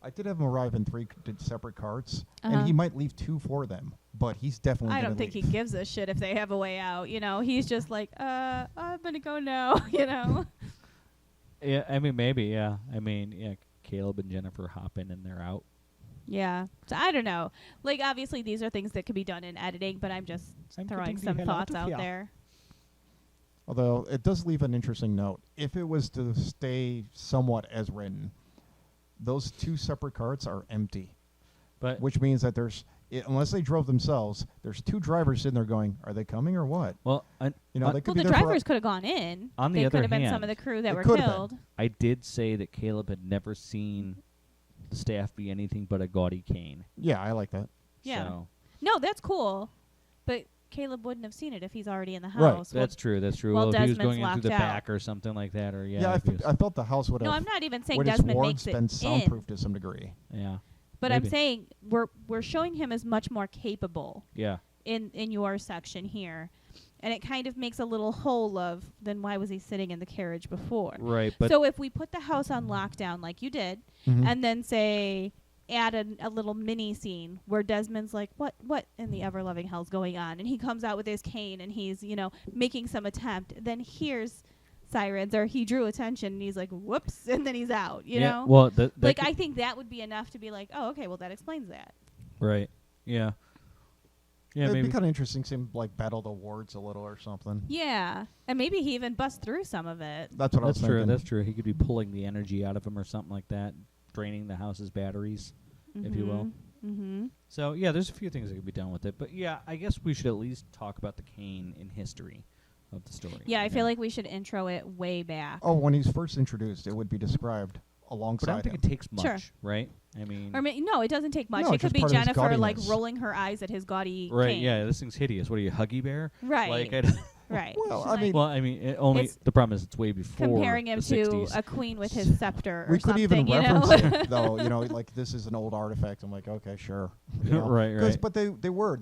I did have him arrive in 3 separate carts, and he might leave 2 for them, but he's definitely I gonna don't think leave. he gives a shit if they have a way out. He's just like, I'm going to go now, Yeah, I mean, maybe, yeah. I mean, yeah, Caleb and Jennifer hop in and they're out. Yeah. So I don't know. Obviously, these are things that could be done in editing, but I'm just throwing some thoughts out there. Although, it does leave an interesting note. If it was to stay somewhat as written, those 2 separate carts are empty. But which means that unless they drove themselves, there's 2 drivers sitting there going, are they coming or what? Well, they could be the there drivers could have gone in. On the they other could have been hand, some of the crew that were could have killed. I did say that Caleb had never seen the staff be anything but a gaudy cane. Yeah, I like that. Yeah. So. No, that's cool. But Caleb wouldn't have seen it if he's already in the Right. house. That's true. That's true. Well, Well, if he was Desmond's going in through the locked out. back or something like that, or I felt the house would have. No, I'm not even saying would its Desmond wards makes it been in. soundproof to some degree. Yeah. But Maybe. I'm saying we're showing him as much more capable Yeah. in your section here. And it kind of makes a little hole of, then why was he sitting in the carriage before? Right. But So if we put the house on lockdown like you did, and then say add a little mini scene where Desmond's like, what in the ever-loving hell's going on? And he comes out with his cane and he's, making some attempt. Then here's sirens, or he drew attention and he's like, whoops, and then he's out, you know? Well, I think that would be enough to be like, oh, okay, well, that explains that. Right. Yeah. Yeah, It'd maybe. be kind of interesting to see him battle the wards a little or something. Yeah. And maybe he even busts through some of it. That's what I was That's true. thinking. That's true. He could be pulling the energy out of him or something like that, draining the house's batteries, if you will. Mm-hmm. So, yeah, there's a few things that could be done with it. But, yeah, I guess we should at least talk about the cane in history of the story. Yeah, I feel like we should intro it way back. Oh, when he's first introduced, it would be described But I alongside don't think him. it takes much, Sure. right? I mean... Or no, it doesn't take much. No, It it's could just be part of his Jennifer, gaudiness. rolling her eyes at his gaudy Right, cane. yeah, this thing's hideous. What are you, Huggy Bear? Right. Like, Right. Well, She's I mean- well, I mean, the problem is it's way before comparing him the to 60s. a queen with his scepter or We could something, even you reference know? it, though, like, this is an old artifact. I'm like, okay, sure. You know? Right. But they were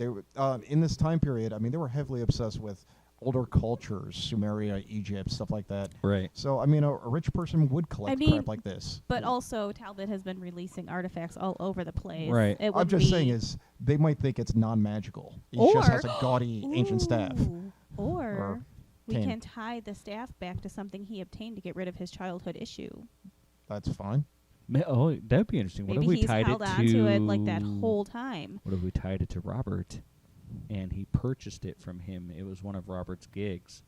in this time period, I mean, they were heavily obsessed with older cultures, Sumeria, Egypt, stuff like that. Right. So, I mean, a rich person would collect crap like this. But also, Talbot has been releasing artifacts all over the place. Right. It I'm would just be saying is they might think it's non-magical. He Or- just has a gaudy ancient staff. Or we cane. can tie the staff back to something he obtained to get rid of his childhood issue. That's fine. Oh, that'd be interesting. What Maybe if we he's tied held it on to to it like that whole time. What if we tied it to Robert, and he purchased it from him? It was one of Robert's gigs.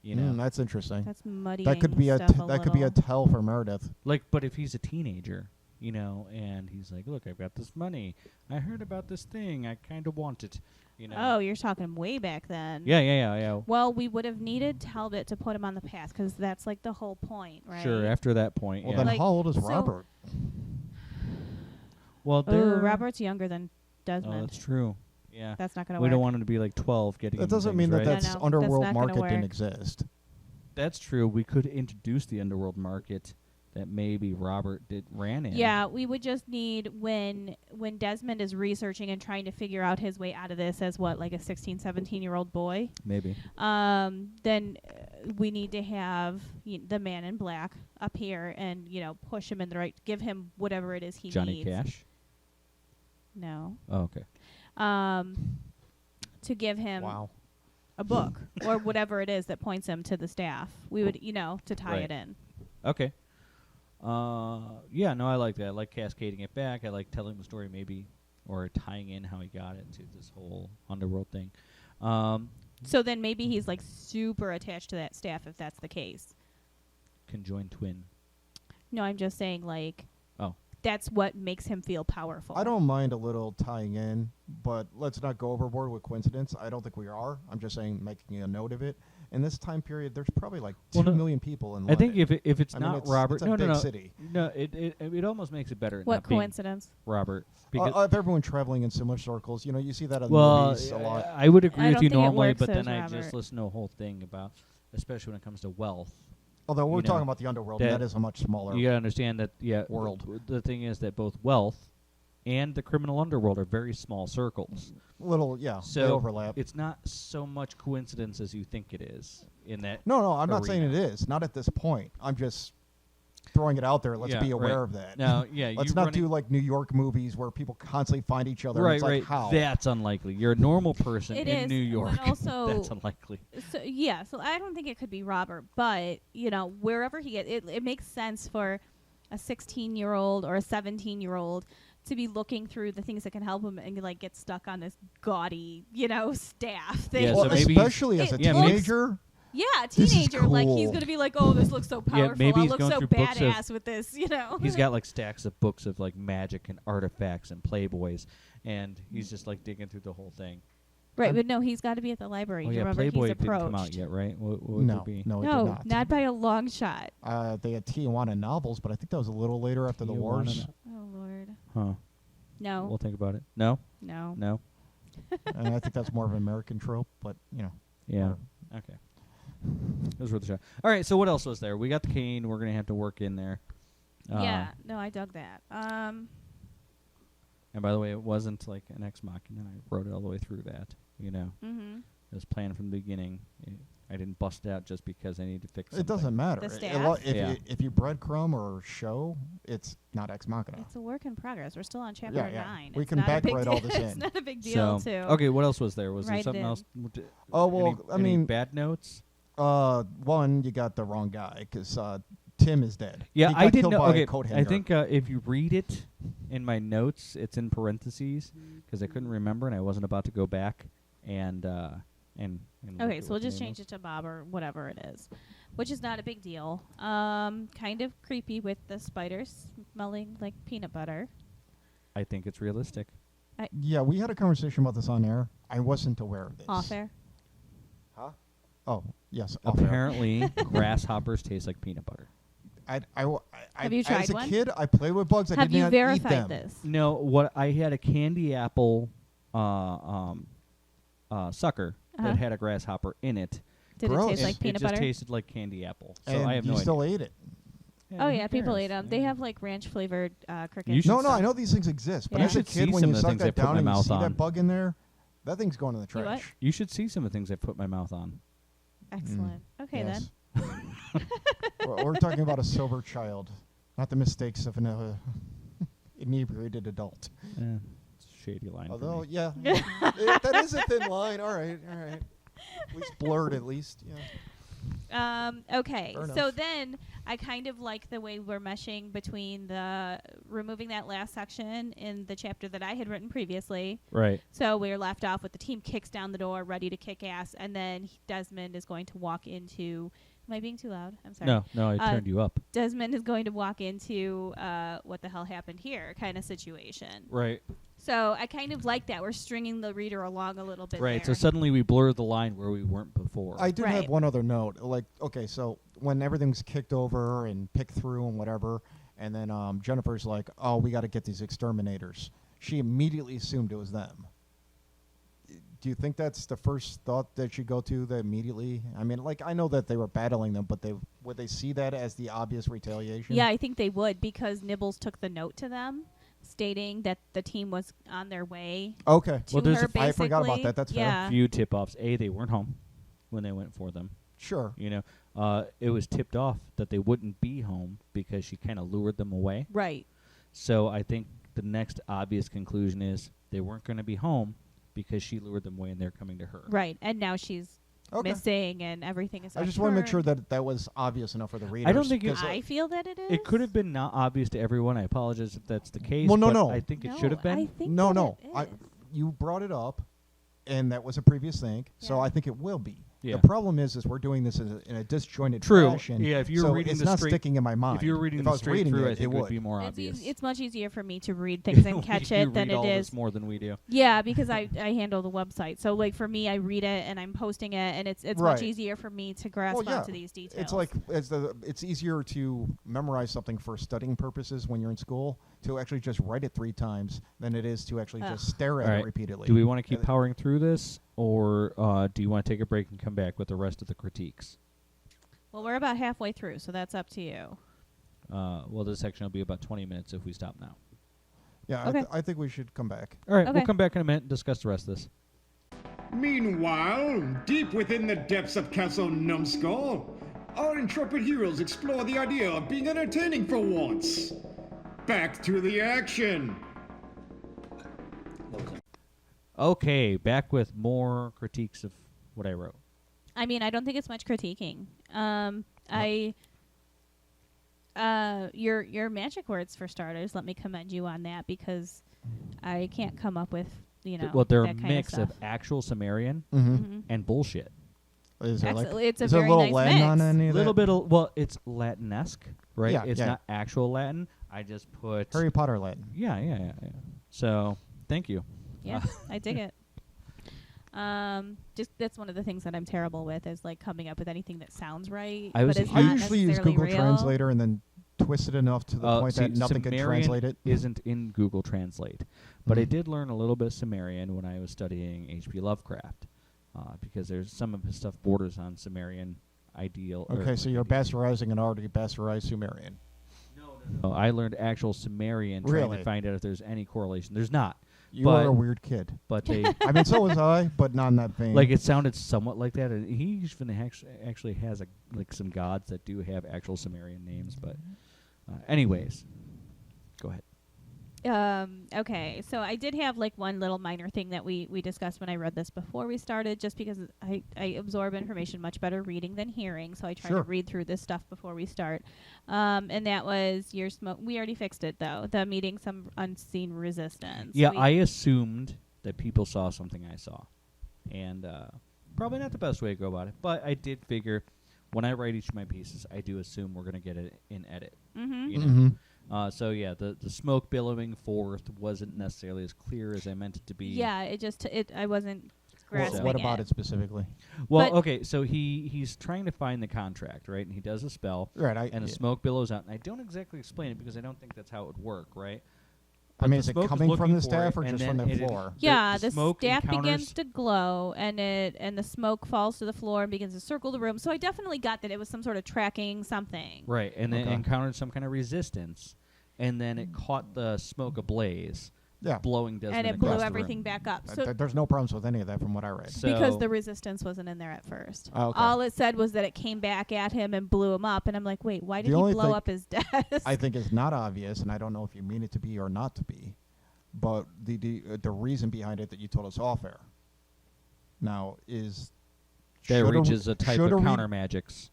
You know, That's interesting. That's muddying That could be stuff that could be a little. tell for Meredith. like, but if he's a teenager, you know, and he's like, "Look, I've got this money. I heard about this thing. I kind of want it." You know. Oh, you're talking way back then. Yeah. Well, we would have needed Talbot to put him on the path because that's like the whole point, right? Sure. After that point, Well, yeah. then Like, how old is so- Robert? Well, Oh, they're Robert's younger than Oh, Desmond. that's true. Yeah. That's not going to We work. don't want him to be like 12 getting. That into doesn't things, mean that right? No, that's no, that's underworld not gonna market didn't work. exist. That's true. We could introduce the underworld market that maybe Robert ran in. Yeah, we would just need when Desmond is researching and trying to figure out his way out of this as like a 16, 17-year-old boy. Maybe. Then we need to have the man in black up here and push him in the right, give him whatever it is he Johnny needs. Cash. No. Oh, okay. To give him Wow. a book or whatever it is that points him to the staff. We would, to tie Right. it in. Okay. Yeah, no, I like that. I like cascading it back. I like telling the story maybe, or tying in how he got it to this whole underworld thing. So then maybe he's like super attached to that staff if that's the case. Conjoined twin. No, I'm just saying like Oh. that's what makes him feel powerful. I don't mind a little tying in, but let's not go overboard with coincidence. I don't think we are. I'm just saying, making a note of it. in this time period, there's probably like Well, 2 no, million people in I London. think if it's I mean, not Robert, it's a no, big no, no, city. no, it almost makes it better. What not being coincidence? Robert? Because Of everyone traveling in similar circles, you see that in well, movies a lot. I would agree I with don't you think it normally, works but as then I Robert. just listen to a whole thing about, especially when it comes to wealth. Although we're you know, talking about the underworld, and that that is a much smaller. You gotta understand that, world. The thing is that both wealth and the criminal underworld are very small circles. They So overlap. it's not so much coincidence as you think it is in that. No, I'm not saying it arena. is. Not at this point. I'm just throwing it out there. Let's Yeah, be aware right. of that. Now, yeah, Let's you not running- do like New York movies where people constantly find each other. and Right, it's like, right. how? That's unlikely. You're a normal person It in is, New York. but also That's unlikely. So yeah, so I don't think it could be Robert, but wherever he gets it makes sense for a 16-year-old or a 17-year-old to be looking through the things that can help him and like get stuck on this gaudy, staff thing. Yeah, Well, so maybe he's- especially as a it looks- teenager. Yeah, a This is teenager, like he's cool. gonna be like, oh, this looks so powerful. maybe I he's look going so through books of- badass with this, He's got like stacks of books of like magic and artifacts and Playboys, and he's just like digging through the whole thing. Right, but no, he's got to be at the library. Oh Do you yeah, remember Playboy he's didn't approached. come out yet, right? What would No, it be? no, it No, did not. by a long shot. They had Tijuana novels, but I think that was a little later after the Tijuana wars. Oh Lord, Huh. no, We'll think about it. No. no. No. And I think that's more of an American trope, but Yeah. Okay. It was worth a shot. All right. So what else was there? We got the cane. We're gonna have to work in there. Yeah, no, I dug that. And by the way, it wasn't like an ex machina. I wrote it all the way through that. Mm-hmm. It was planned from the beginning. I didn't bust it out just because I need to fix it something. doesn't matter. The If staff? if you breadcrumb or show, it's not ex machina. It's a work in progress. We're still on chapter Yeah. 9. We It's can not a big backwrite all this It's in. not a big deal, So, too. okay, what else was there? Was there Write it something in. else? Oh, well, I any mean- bad notes? One, you got the wrong guy because Tim is dead. Yeah, He got I didn't killed know. by a Okay, coat I hanger. think if you read it in my notes, it's in parentheses because I couldn't remember and I wasn't about to go back and look Okay, at so we'll what the just name change was. it to Bob or whatever it is, which is not a big deal. Kind of creepy with the spiders smelling like peanut butter. I think it's realistic. Yeah, we had a conversation about this on air. I wasn't aware of this. Off air. Huh? Oh, yes. Off air. Apparently, grasshoppers taste like peanut butter. Have you tried as a one? kid, I played with bugs. I Have did you not eat verified them. this? No, what I had a candy apple sucker Uh-huh. that had a grasshopper in it. Did Gross. it taste and like peanut it just butter? tasted like candy apple. So And I have you no still idea. ate it. Oh who yeah, people cares? ate them. They Yeah. have like ranch flavored crickets. You should No, and I stuff. know these things exist, but Yeah. as You a should see kid, when some you of the suck things I that put my down and you mouth see on. that bug in there, that thing's going in the You what? trash. You should see some of the things I put my mouth on. Excellent. Okay Yes. then. We're talking about a sober child, not the mistakes of an inebriated adult. It's a shady line. for Although, me. yeah, that is a thin line. All right. At least blurred, at least. Yeah. Okay, Fair so enough. then I kind of like the way we're meshing between the removing that last section in the chapter that I had written previously. Right. So we're left off with the team kicks down the door, ready to kick ass, and then Desmond is going to walk into. Am I being too loud? I'm sorry. No, I turned you up. Desmond is going to walk into what the hell happened here kind of situation. Right. So I kind of like that. We're stringing the reader along a little bit. Right. So there. suddenly we blur the line where we weren't before. I did have Right. one other note. Like, okay, so when everything's kicked over and picked through and whatever, and then Jennifer's like, "Oh, we got to get these exterminators." She immediately assumed it was them. Do you think that's the first thought that you go to? That immediately, I mean, like I know that they were battling them, but would they see that as the obvious retaliation? Yeah, I think they would because Nibbles took the note to them, stating that the team was on their way Okay. to Well, there's her. a- I forgot about basically. that. That's fair. yeah. few tip-offs. They weren't home when they went for them. Sure. It was tipped off that they wouldn't be home because she kind of lured them away. Right. So I think the next obvious conclusion is they weren't going to be home because she lured them away and they're coming to her. Right. And now she's Okay. missing and everything is I up just to want to her. make sure that that was obvious enough for the readers. I don't think 'cause, I feel that it is. It could have been not obvious to everyone. I apologize if that's the case. Well, no, but no. I think it No, should have been. I think No, that no. it is. You brought it up, and that was a previous thing, so Yeah. I think it will be. Yeah. The problem is we're doing this in a disjointed True. fashion. Yeah, if you're so reading it's this not straight- sticking in my mind. If you were reading if this I was straight reading through, I it, think it would would be more It's, obvious. it's much easier for me to read things and catch you it than read all it this is. more than we do. Yeah, because I handle the website. So like for me, I read it and I'm posting it, and it's much Right. easier for me to grasp Well, yeah. onto these details. It's like it's easier to memorize something for studying purposes when you're in school to actually just write it 3 times than it is to actually just stare at All it right. repeatedly. Do we want to keep Uh, powering through this, or do you want to take a break and come back with the rest of the critiques? well, we're about halfway through, so that's up to you. Well, this section will be about 20 minutes if we stop now. Yeah, Okay. I think we should come back. All right, Okay. we'll come back in a minute and discuss the rest of this. Meanwhile, deep within the depths of Castle Numbskull, our intrepid heroes explore the idea of being entertaining for once. Back to the action. Okay, back with more critiques of what I wrote. I mean, I don't think it's much critiquing. Your magic words for starters. Let me commend you on that because I can't come up with Well, they're a that kind mix of, of stuff. actual Sumerian Mhm. and bullshit. Is there Excellent. It's a is there very little nice Latin mix. on any A of little that? bit of, well, it's Latin-esque, right? Yeah, It's yeah. not actual Latin. I just put... Harry Potter Latin. Yeah. So, thank you. Yeah, I dig it. Just that's one of the things that I'm terrible with is like coming up with anything that sounds right. I was but is I I not usually use necessarily Google real. Translator and then twist it enough to the point See, that nothing can Sumerian translate it. isn't in Google Translate. But I Mhm. did learn a little bit of Sumerian when I was studying H.P. Lovecraft, because there's some of his stuff borders on Sumerian ideal. Okay, so you're bastardizing an already bastardized Sumerian. No, I learned actual Sumerian trying Really? to find out if there's any correlation. There's not, You But- are a weird kid. but they I mean, so was I, but not in that vein. like it sounded somewhat like that. And he even actually has like some gods that do have actual Sumerian names. But anyways, go ahead. Okay, so I did have like one little minor thing that we discussed when I read this before we started, just because I absorb information much better reading than hearing, so I try Sure. to read through this stuff before we start. And that was your smoke. We already fixed it though. The meeting some unseen resistance. Yeah, We- I assumed that people saw something I saw, and probably not the best way to go about it. But I did figure when I write each of my pieces, I do assume we're going to get it in edit. Mhm. You know? Mhm. So yeah, the smoke billowing forth wasn't necessarily as clear as I meant it to be. Yeah, I wasn't Well, grasping what about it specifically? Well, But- okay, so he's trying to find the contract, right? And he does a spell, Right. and the smoke billows out. And I don't exactly explain it because I don't think that's how it would work, right? I But mean, the is it smoke is coming from looking the for staff it, or and just from then the it- floor? Yeah, the the smoke staff encounters- begins to glow, and the smoke falls to the floor and begins to circle the room. So I definitely got that it was some sort of tracking something. Right, and then Okay. it encountered some kind of resistance, and then it caught the smoke ablaze, Yeah. blowing Desmond And it across blew the everything room. back up. Th- So th- there's no problems with any of that from what I read. So because the resistance wasn't in there at first. Oh, okay. All it said was that it came back at him and blew him up. And I'm like, wait, why did The he only blow thing up his desk? I think is not obvious, and I don't know if you mean it to be or not to be, but the reason behind it that you told us off air. Now is that should reaches a type should of re- counter magics.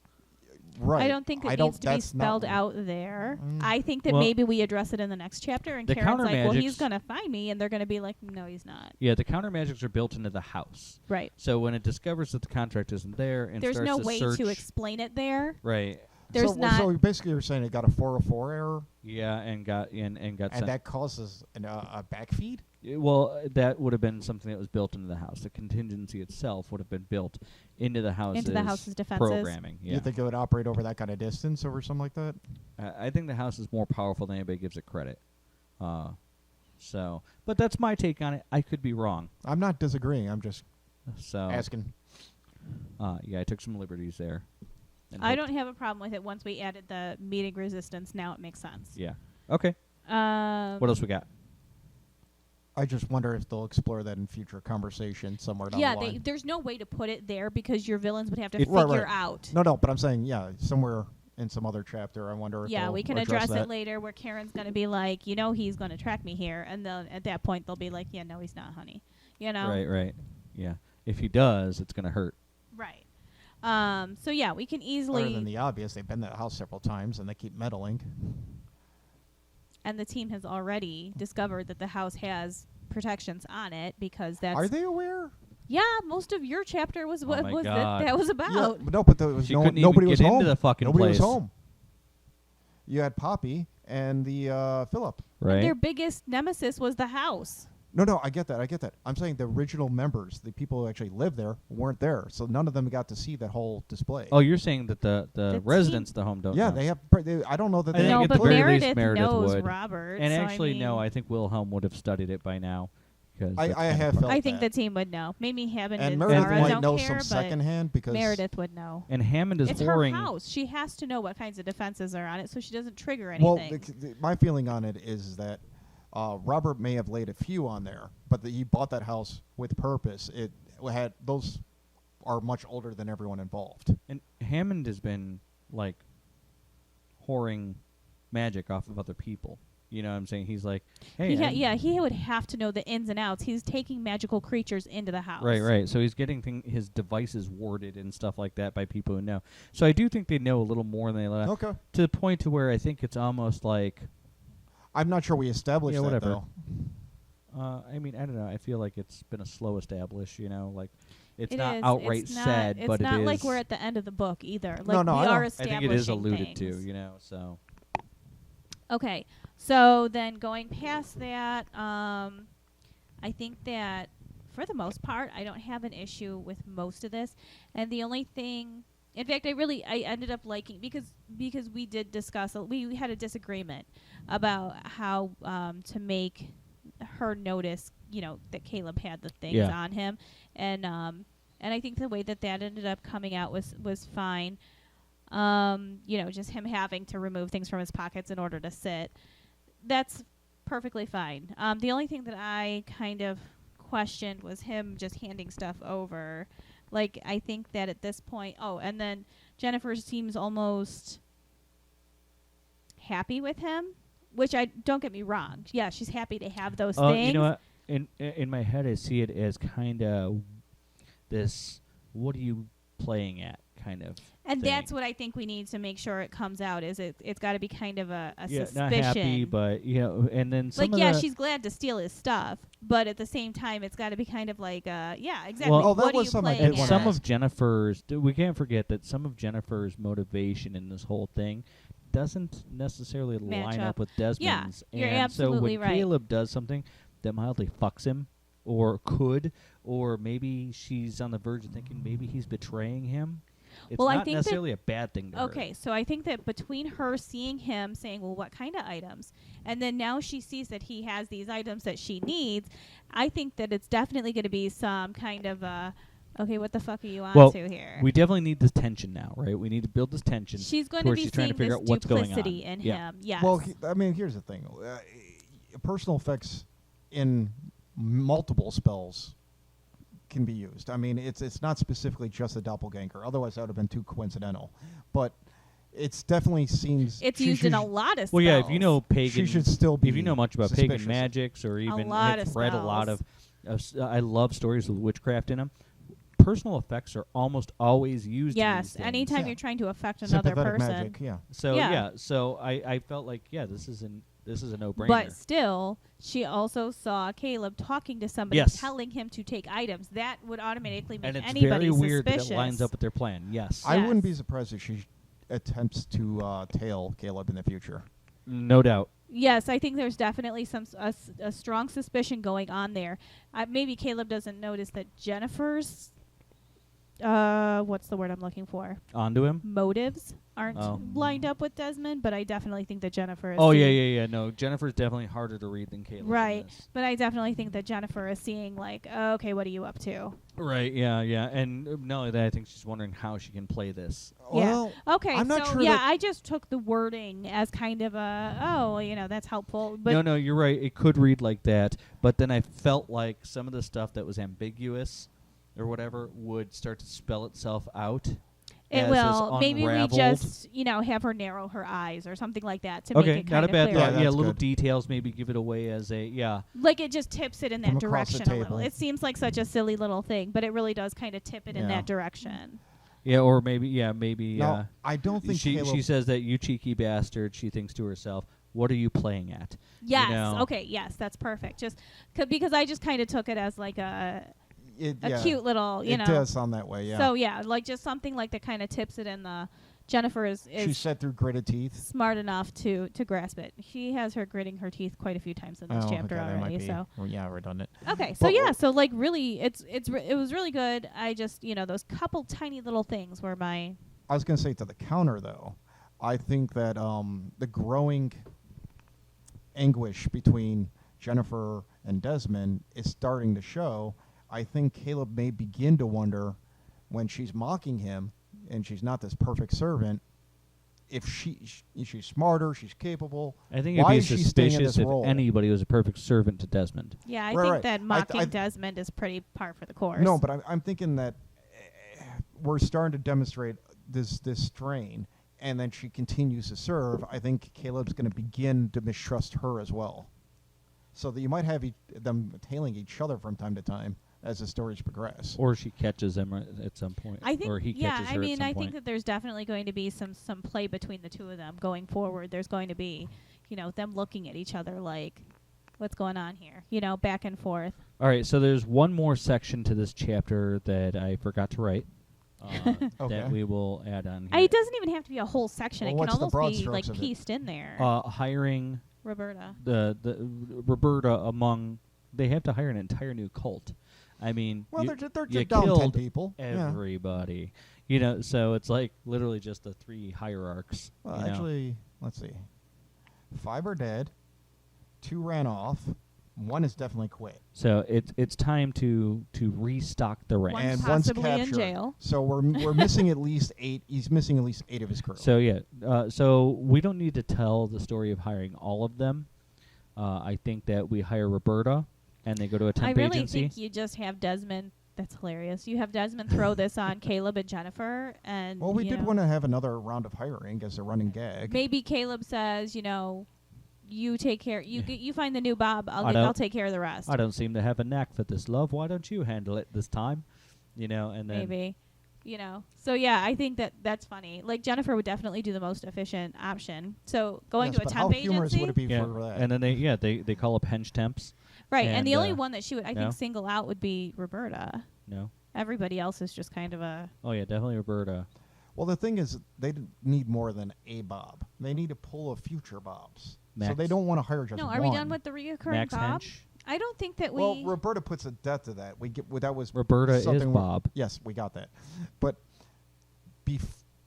Right. I don't think it I don't- needs to be that's not- spelled out there. Mm. I think that Well, maybe we address it in the next chapter. And the Karen's counter like, well, he's magics- going to find me. And they're going to be like, no, he's not. Yeah, the counter magics are built into the house. Right. So when it discovers that the contract isn't there and There's starts no to way search, to explain it there. right? There's so, not. So basically, you're saying it got a 404 error, Yeah, and got and sent. that causes a backfeed. Well, that would have been something that was built into the house. The contingency itself would have been built into the house's defenses. programming. Yeah, You think it would operate over that kind of distance, over something like that? I think the house is more powerful than anybody gives it credit. But that's my take on it. I could be wrong. I'm not disagreeing. I'm just So asking. yeah, I took some liberties there. and I hoped- don't have a problem with it once we added the meeting resistance. Now it makes sense. Yeah. Okay. What else we got? I just wonder if they'll explore that in future conversation somewhere down Yeah, the line. there's no way to put it there because your villains would have to If- figure Right, right. out. No, but I'm saying, yeah, somewhere in some other chapter. I wonder if Yeah, they'll we can address address it that. later where Karen's going to be like, he's going to track me here. And then at that point, they'll be like, yeah, no, he's not, honey. Right. Yeah. If he does, it's gonna hurt. Right. So, yeah, we can Other easily. than the obvious, they've been to the house several times and they keep meddling. And the team has already discovered that the house has protections on it because that's. Are they aware? Yeah, most of your chapter was what my was God. that was Yeah, about. but no, but there was She no couldn't nobody even was get home. into the fucking Nobody place. was home. You had Poppy and the Philip. Right. Their biggest nemesis was the house. No, I get that. I'm saying the original members, the people who actually lived there, weren't there, so none of them got to see that whole display. Oh, you're saying that the The residents of the home don't yeah, know. they have. I don't know that I they think No, at but the very least Meredith Meredith knows would. Robert. And so actually, I mean, no, I think Wilhelm would have studied it by now. Cause I that's have kind of felt I think that. the team would know. Maybe Hammond And and Meredith Zara might don't know care, some but secondhand because Meredith would know. And Hammond is It's whoring. her house. She has to know what kinds of defenses are on it, so she doesn't trigger Well, anything. my feeling on it is that Robert may have laid a few on there, but he bought that house with purpose. It had those are much older than everyone involved. And Hammond has been like whoring magic off of other people. You know what I'm saying? He's like, hey, he would have to know the ins and outs. He's taking magical creatures into the house. Right. So he's getting his devices warded and stuff like that by people who know. So I do think they know a little more than they let. Okay. To the point to where I think it's almost like, I'm not sure we established that, whatever. though. I mean, I don't know. I feel like it's been a slow establish. You know, like it's It not is. outright It's not- said, it's but not it is. like we're at the end of the book either. Like No, I we know. are I I establishing think it is alluded things. to. You know, so. Okay, so then going past that, I think that for the most part, I don't have an issue with most of this. And the only thing, in fact, I ended up liking because we did discuss, we had a disagreement about how to make her notice, that Caleb had the things Yeah. on him, and I think the way that ended up coming out was fine. Just him having to remove things from his pockets in order to sit. That's perfectly fine. The only thing that I kind of questioned was him just handing stuff over. Like, I think that at this point, and then Jennifer seems almost happy with him, which don't get me wrong. Yeah, she's happy to have those things. You know what? In my head, I see it as kind of this. What are you playing at? Kind of. And thing. that's what I think we need to make sure it comes out. Is it's got to be kind of a Yeah, suspicion. not happy, but and then some of the, she's glad to steal his stuff, but at the same time, it's got to be kind of like, exactly. Well, what that are was you something I playing did and wanna at? some ask. of Jennifer's. We can't forget that some of Jennifer's motivation in this whole thing doesn't necessarily Match line up. up with Desmond's. you're and so absolutely when right. Caleb does something that mildly fucks him, or could, or maybe she's on the verge of thinking maybe he's betraying him. It's Well, I not think that- necessarily a bad thing to her. Okay, so I think that between her seeing him saying, well, what kind of items, and then now she sees that he has these items that she needs, I think that it's definitely going to be some kind of okay, what the fuck are you on Well, to here? we definitely need this tension now, right? We need to build this tension. She's going to to where be she's trying seeing to figure this out what's going on. duplicity in Yeah. him. Yes. Well, here's the thing. Personal effects in multiple spells can be used. I mean, it's not specifically just a doppelganger. Otherwise, that would have been too coincidental. But it's definitely seems it's used in a lot of spells. Well, yeah, if you know pagan, She should still be if you know much about pagan suspicious. magics, or even lot have of read a lot spells. of, I love stories with witchcraft in them. Personal effects are almost always used. in Yes, these things. anytime Yeah. you're trying to affect another Sympathetic person. magic, yeah. So Yeah. so I felt like this is a no-brainer. But still, she also saw Caleb talking to somebody, Yes. telling him to take items. That would automatically make and it's anybody very weird suspicious. that it lines up with their plan. Yes, I wouldn't be Yes. surprised if she attempts to tail Caleb in the future. no doubt. Yes, I think there's definitely a strong suspicion going on there. Maybe Caleb doesn't notice that Jennifer's what's the word I'm looking for? Onto him. Motives aren't Oh. lined up with Desmond, but I definitely think that Jennifer is Oh yeah, seeing- yeah. No, Jennifer's definitely harder to read than Caleb. in Right, this. but I definitely think that Jennifer is seeing like, okay, what are you up to? Right. Yeah. And not only that, I think she's wondering how she can play this. Well, Okay, I'm not so sure yeah, that- I just took the wording as kind of that's helpful. But No, you're right. It could read like that, but then I felt like some of the stuff that was ambiguous or whatever would start to spell itself out. it as will. this Maybe we unraveled. just, have her narrow her eyes or something like that to Okay, make it not kind a of bad clear. thought. Yeah, that's little good. details maybe give it away as a Like it just tips it in that From across the direction a little. table. It seems like such a silly little thing, but it really does kind of tip it in Yeah. that direction. yeah, or maybe No, I don't think she Caleb. says that you cheeky bastard. She thinks to herself, "What are you playing at?" Yes. know? Okay. Yes, that's perfect. Just because I just kind of took it as like a a cute little, you know. It does sound that way, yeah. So yeah, like just something like that kind of tips it in the. Jennifer is she said through gritted teeth. smart enough to grasp it. She has her gritting her teeth quite a few times in this chapter okay, that might already. be, So yeah, redundant. okay, so But yeah, so like really, it was really good. I just those couple tiny little things were my. I was going to say to the counter though, I think that the growing anguish between Jennifer and Desmond is starting to show. I think Caleb may begin to wonder when she's mocking him and she's not this perfect servant, if she's smarter, she's capable. I think it'd why be is she staying in suspicious this if role? anybody was a perfect servant to Desmond. Yeah, I Right, think right. that mocking Desmond is pretty par for the course. No, but I'm thinking that we're starting to demonstrate this strain, and then she continues to serve. I think Caleb's going to begin to mistrust her as well. So that you might have them tailing each other from time to time as the stories progress. Or she catches him at some point. I think, or he catches her I mean, at some I point. think that there's definitely going to be some play between the two of them going forward. There's going to be, them looking at each other like, what's going on here? Back and forth. All right, so there's one more section to this chapter that I forgot to write Okay. that we will add on here. It doesn't even have to be a whole section. Well, It can what's the broad almost be strokes like of it? pieced in there. Hiring Roberta. the Roberta among. They have to hire an entire new cult. I mean, Well, you, they're you down 10 killed people. Yeah. everybody. So it's like literally just the three hierarchs. Well, actually, let's see. 5 are dead. 2 ran off. 1 is definitely quit. So it's time to restock the ranks. One's And one's possibly in captured. jail. So we're missing at least 8. He's missing at least 8 of his crew. So yeah, so we don't need to tell the story of hiring all of them. I think that we hire Roberta, and they go to a temp I really agency. think you just have Desmond. That's hilarious. You have Desmond throw this on Caleb and Jennifer, and well, we did want to have another round of hiring as a running gag. maybe Caleb says, you take care. You find the new Bob. I don't- I'll take care of the rest. I don't seem to have a knack for this, love. Why don't you handle it this time? And then Maybe. So yeah, I think that's funny. Like Jennifer would definitely do the most efficient option. So going Yes, to a but temp how humorous agency, would it be yeah, for that? and then they call up hench temps. right? And the and, only one that she would, I no? think, single out would be Roberta. No. Everybody else is just kind of a. Oh yeah, definitely Roberta. Well, the thing is, they need more than a Bob. They need to pull a future Bobs. So Max. they don't want to hire just No, one. are we done with the reoccurring Max Bob? Hench. I don't think that we. Well, Roberta puts a death to that. That was Roberta is something Bob. Yes, we got that. But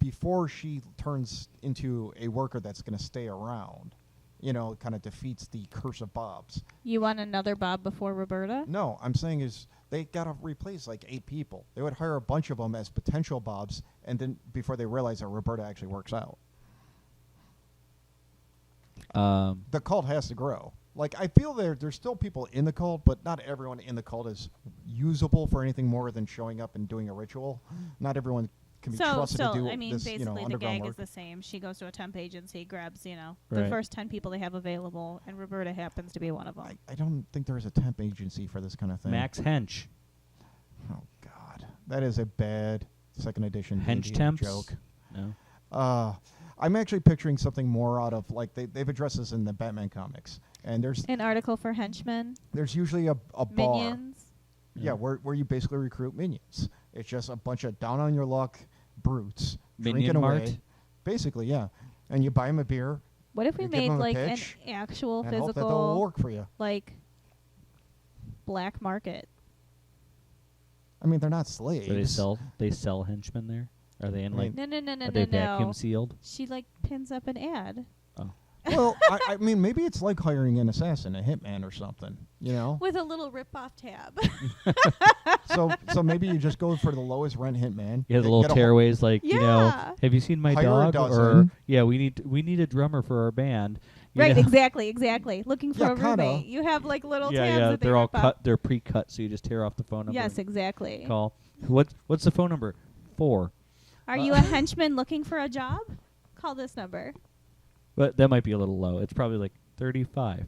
before she turns into a worker that's going to stay around, kind of defeats the curse of Bobs. You want another Bob before Roberta? No, I'm saying is they got to replace like 8 people. They would hire a bunch of them as potential Bobs, and then before they realize that Roberta actually works out. The cult has to grow. Like, I feel there's still people in the cult, but not everyone in the cult is usable for anything more than showing up and doing a ritual. Not everyone can be So trusted to do I mean, this, basically the underground gag work. is the same. She goes to a temp agency, grabs, the Right. first 10 people they have available, and Roberta happens to be one of them. I don't think there is a temp agency for this kind of thing. Max Hench. Oh, God. That is a bad second edition Hench D&D temps. joke. No. I'm actually picturing something more out of, like, they've addressed this in the Batman comics. And there's An article for henchmen, usually a bar. minions. Yeah, where you basically recruit minions. It's just a bunch of down on your luck brutes Minion drinking Mart? away. Basically, yeah. And you buy them a beer What if we You give made them a like an pitch actual and hope that they'll physical, work for you. like, black market? I mean, they're not slaves. So they sell henchmen there? Are they in like No, are they vacuum sealed? She like pins up an ad Oh. Well, I mean, maybe it's like hiring an assassin, a hitman or something, with a little rip-off tab. So maybe you just go for the lowest rent hitman. Yeah, the get little a whole- tearaways like, Yeah. have you seen my Hire a dog? Or dozen. yeah, we need a drummer for our band. You Right, know? exactly. Looking for Yeah, a kinda. roommate. You have like little Yeah, tabs yeah, that they're they all rip off. cut. They're pre-cut, so you just tear off the phone number. Yes, and exactly. call. What's the phone number? 4. Are you a henchman looking for a job? Call this number. But that might be a little low. It's probably like 35.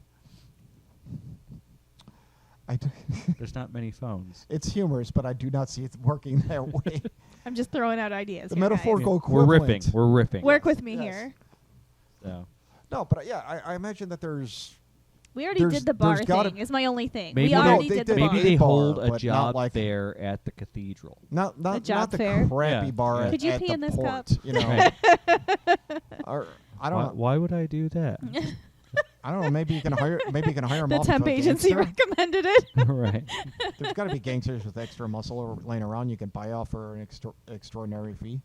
There's not many phones. It's humorous, but I do not see it working that way. I'm just throwing out ideas. The here, guys. metaphorical We're equivalent. riffing. We're riffing. Work with me Yes. here. So. No, but yeah, I imagine that there's We already There's- did the bar there's gotta- thing. Is my only thing. Maybe we they- already they did the did bar. Maybe they bar, hold but a not job like- fair at the cathedral. Not job the fair? crappy Yeah, bar yeah. at, Could you at pee the in this port. cup? You know, Right. or, I don't know. Why would I do that? I don't know. Maybe you can hire. Maybe you can hire 'em The off temp of a agency gangster. recommended it. Right. There's got to be gangsters with extra muscle laying around you can buy off for an extraordinary fee.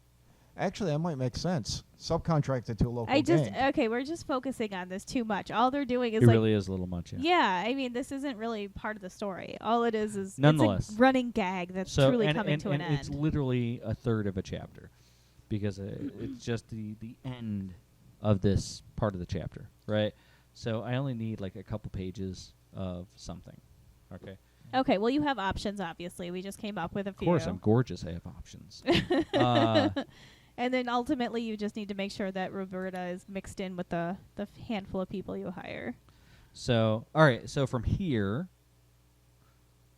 Actually, that might make sense. Subcontracted to a local gang. Okay, we're just focusing on this too much. All they're doing is It like, really is a little much. Yeah. yeah, I mean, this isn't really part of the story. All it is it's Nonetheless. a running gag that's So truly and, coming and, to an and it's end. literally a third of a chapter, because it's just the end of this part of the chapter, right? So I only need like a couple pages of something. Okay. Okay, well, you have options, obviously. We just came up with a Of few. course, I'm gorgeous. I have options. And then ultimately, you just need to make sure that Roberta is mixed in with the handful of people you hire. So all right. So from here,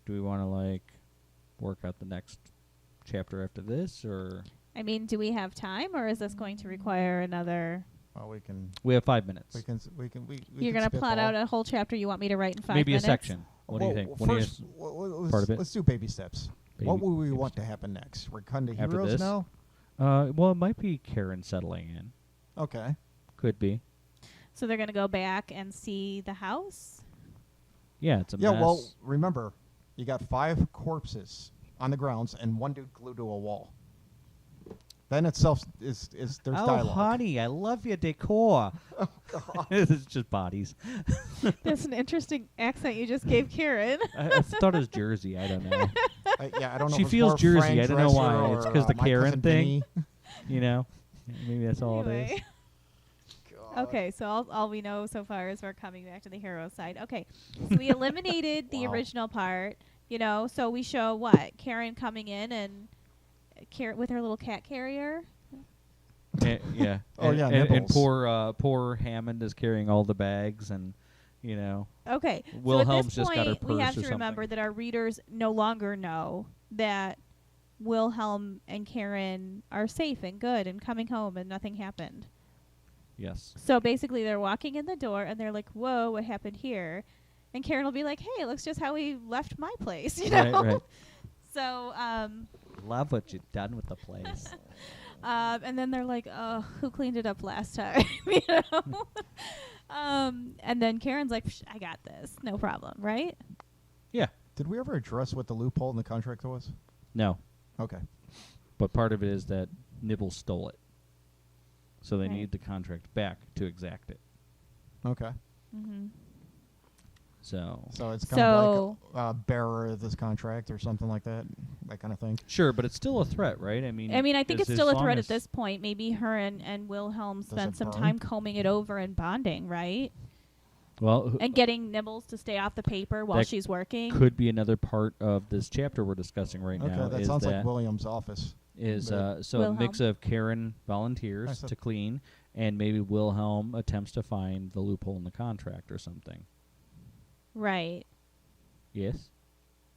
do we want to like work out the next chapter after this, or I mean, do we have time, or is this going to require another... Well, we can. we have 5 minutes? We can. We can. We You're can going to plot spitball. out a whole chapter you want me to write in 5 Maybe minutes? a section. What do you think? What do you First, let's, part of it? let's do baby steps. What Baby- would we baby want to steps. happen next? We're kind of After heroes this? now. Well, it might be Karen settling in. Okay. Could be. So they're going to go back and see the house? Yeah, it's a Yeah. mess. Well, remember, you got 5 corpses on the grounds and 1 dude glued to a wall. That in itself is there's dialogue. honey, I love your decor. Oh God. It's just bodies. That's an interesting accent you just gave Karen. I thought it was Jersey. I don't know. Yeah, I don't know. She if it's feels more Jersey. Fran I don't know Dresser why. It's or, 'cause the My Karen Cousin thing. Vinny. You know, maybe that's all it is. Anyway. Okay, so all we know so far is we're coming back to the hero side. Okay, so we eliminated the Wow. original part, so we show what? Karen coming in and with her little cat carrier. Yeah. Oh, and, yeah, and nibbles. poor Hammond is carrying all the bags, and Okay, Wilhelm's so at just this got her point, we have purse to or remember something. that our readers no longer know that Wilhelm and Karen are safe and good and coming home and nothing happened. Yes. So basically, they're walking in the door and they're like, "Whoa, what happened here?" And Karen will be like, "Hey, it looks just how we left my place," you know. Right. So, Love what you've done with the place. and then they're like, "Oh, who cleaned it up last time?" you know. And then Karen's like, "Psh, "I got this, no problem," right? Yeah. Did we ever address what the loophole in the contract was? No, Okay. but part of it is that Nibbles stole it, so they Right. need the contract back to exact it. Okay. Mm-hmm. So So it's kind of like bearer of this contract or something like that kind of thing. sure, but it's still a threat, right? I mean, I think it's as still a long threat as- at this point. Maybe her and Wilhelm spent it some burn? time combing it over and bonding, right? Well, And getting Nibbles to stay off the paper while That she's working. could be another part of this chapter we're discussing right now. Okay, that is sounds that like William's office. is but- so a mix Wilhelm. of Karen volunteers Nice. to clean, and maybe Wilhelm attempts to find the loophole in the contract or something. Right. Yes.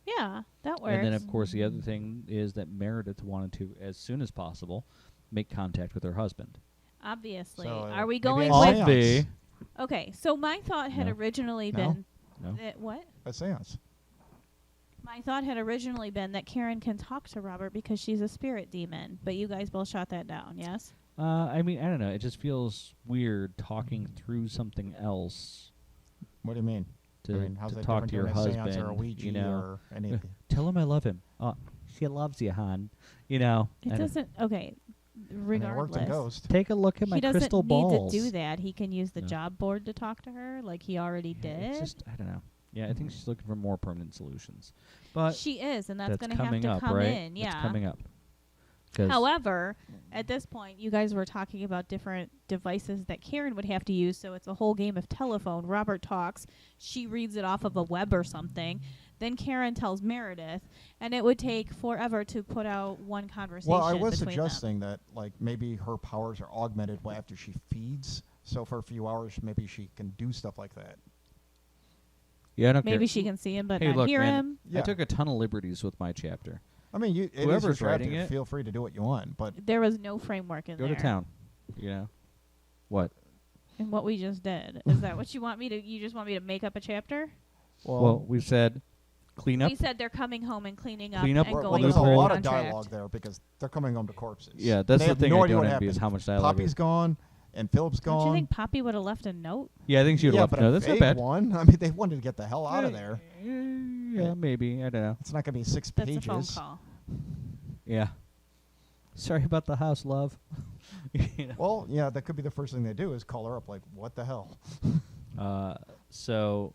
Yeah, that works. And then, of course, the other thing is that Meredith wanted to, as soon as possible, make contact with her husband. Obviously. So, Are we maybe going a with... seance. Okay, so my thought had No. originally No. been... No. What? A seance. My thought had originally been that Karen can talk to Robert because she's a spirit demon, but you guys both shot that down, yes? I mean, I don't know. It just feels weird talking through something else What do you mean? to, I mean, how's to that talk different to your than a seance husband. or a Ouija you know, or anything? tell him I love him. Oh, she loves you, hon. You know, I It don't- doesn't... Okay, And it worked in regardless. Ghost. take a look at my He doesn't crystal need balls. to do that. He can use the No. job board to talk to her like he already Yeah, did. it's just, I don't know. Yeah, I think she's looking for more permanent solutions. But She is, and that's, that's going to have coming to up, come right? in. Yeah. It's coming up. 'Cause- However, at this point, you guys were talking about different devices that Karen would have to use, so it's a whole game of telephone. Robert talks, she reads it off of a web or something, then Karen tells Meredith, and it would take forever to put out one conversation. Well, I was between them. suggesting that, like, maybe her powers are augmented after she feeds. So for a few hours, maybe she can do stuff like that. yeah, I don't Maybe care. she can see him but Hey, not look, hear man, him. I Yeah. took a ton of liberties with my chapter. I mean, it is your Whoever's chapter. writing it- Feel free to do what you want, but There was no framework in Go there. to town. You know what? in what we just did. Is that what you want me to? You just want me to make up a chapter? Well, we said clean up. We said they're coming home and cleaning up Clean up and or- well, going there's a over lot the of contract. dialogue there because they're coming home to corpses. Yeah, that's They the have thing no I idea don't what envy is happened. how much dialogue. Poppy's gone, and Philip's Don't you gone. think Poppy would have left a note? Yeah, I think she would Yeah, have but left. No, a that's not vague bad. one. I mean, they wanted to get the hell out of there. Yeah, maybe. I don't know. It's not going to be 6 That's pages. a phone call. Yeah. Sorry about the house, love. You know? Well, yeah, that could be the first thing they do is call her up like, what the hell? So,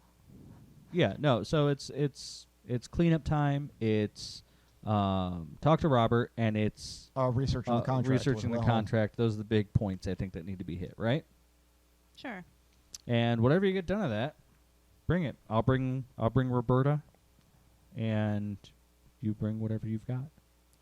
yeah, no. So it's cleanup time. It's talk to Robert, and it's Researching the contract. researching the with Wilhelm. contract. Those are the big points I think that need to be hit, right? Sure. And whatever you get done of that, bring it. I'll bring Roberta, and you bring whatever you've got.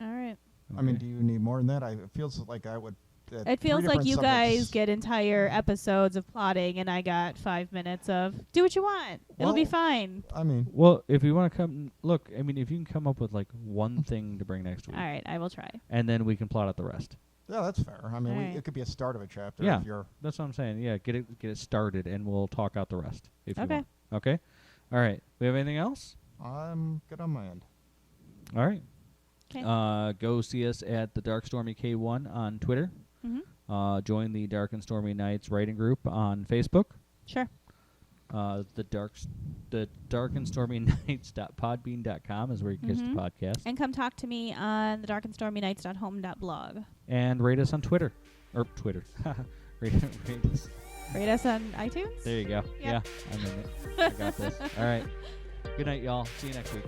All right. I mean, Okay? do you need more than that? It feels like I would. It feels like you guys get entire episodes of plotting, and I got 5 minutes of do what you want. It'll be Well, fine. I mean, Well, if you want to come, look. I mean, if you can come up with like one thing to bring next week, All right, I will try. and then we can plot out the rest. yeah, that's fair. I mean, Alright. it could be a start of a chapter. Yeah. If you're, That's what I'm saying. Yeah, get it started, and we'll talk out the rest. If you Okay. want. Okay. All right. We have anything else? I'm good on my end. All right. 'Kay. Go see us at the Dark Stormy K1 on Twitter. Mm-hmm. Join the Dark and Stormy Nights writing group on Facebook. Sure. The Dark and Stormy Nights.podbean.com is where you can catch Mhm. the podcast. And come talk to me on the darkandstormynights.home.blog. And rate us on Twitter. Or Twitter. rate us. Rate us on iTunes. There you go. Yep. Yeah, I'm in it. I got this. All right. Good night, y'all. See you next week.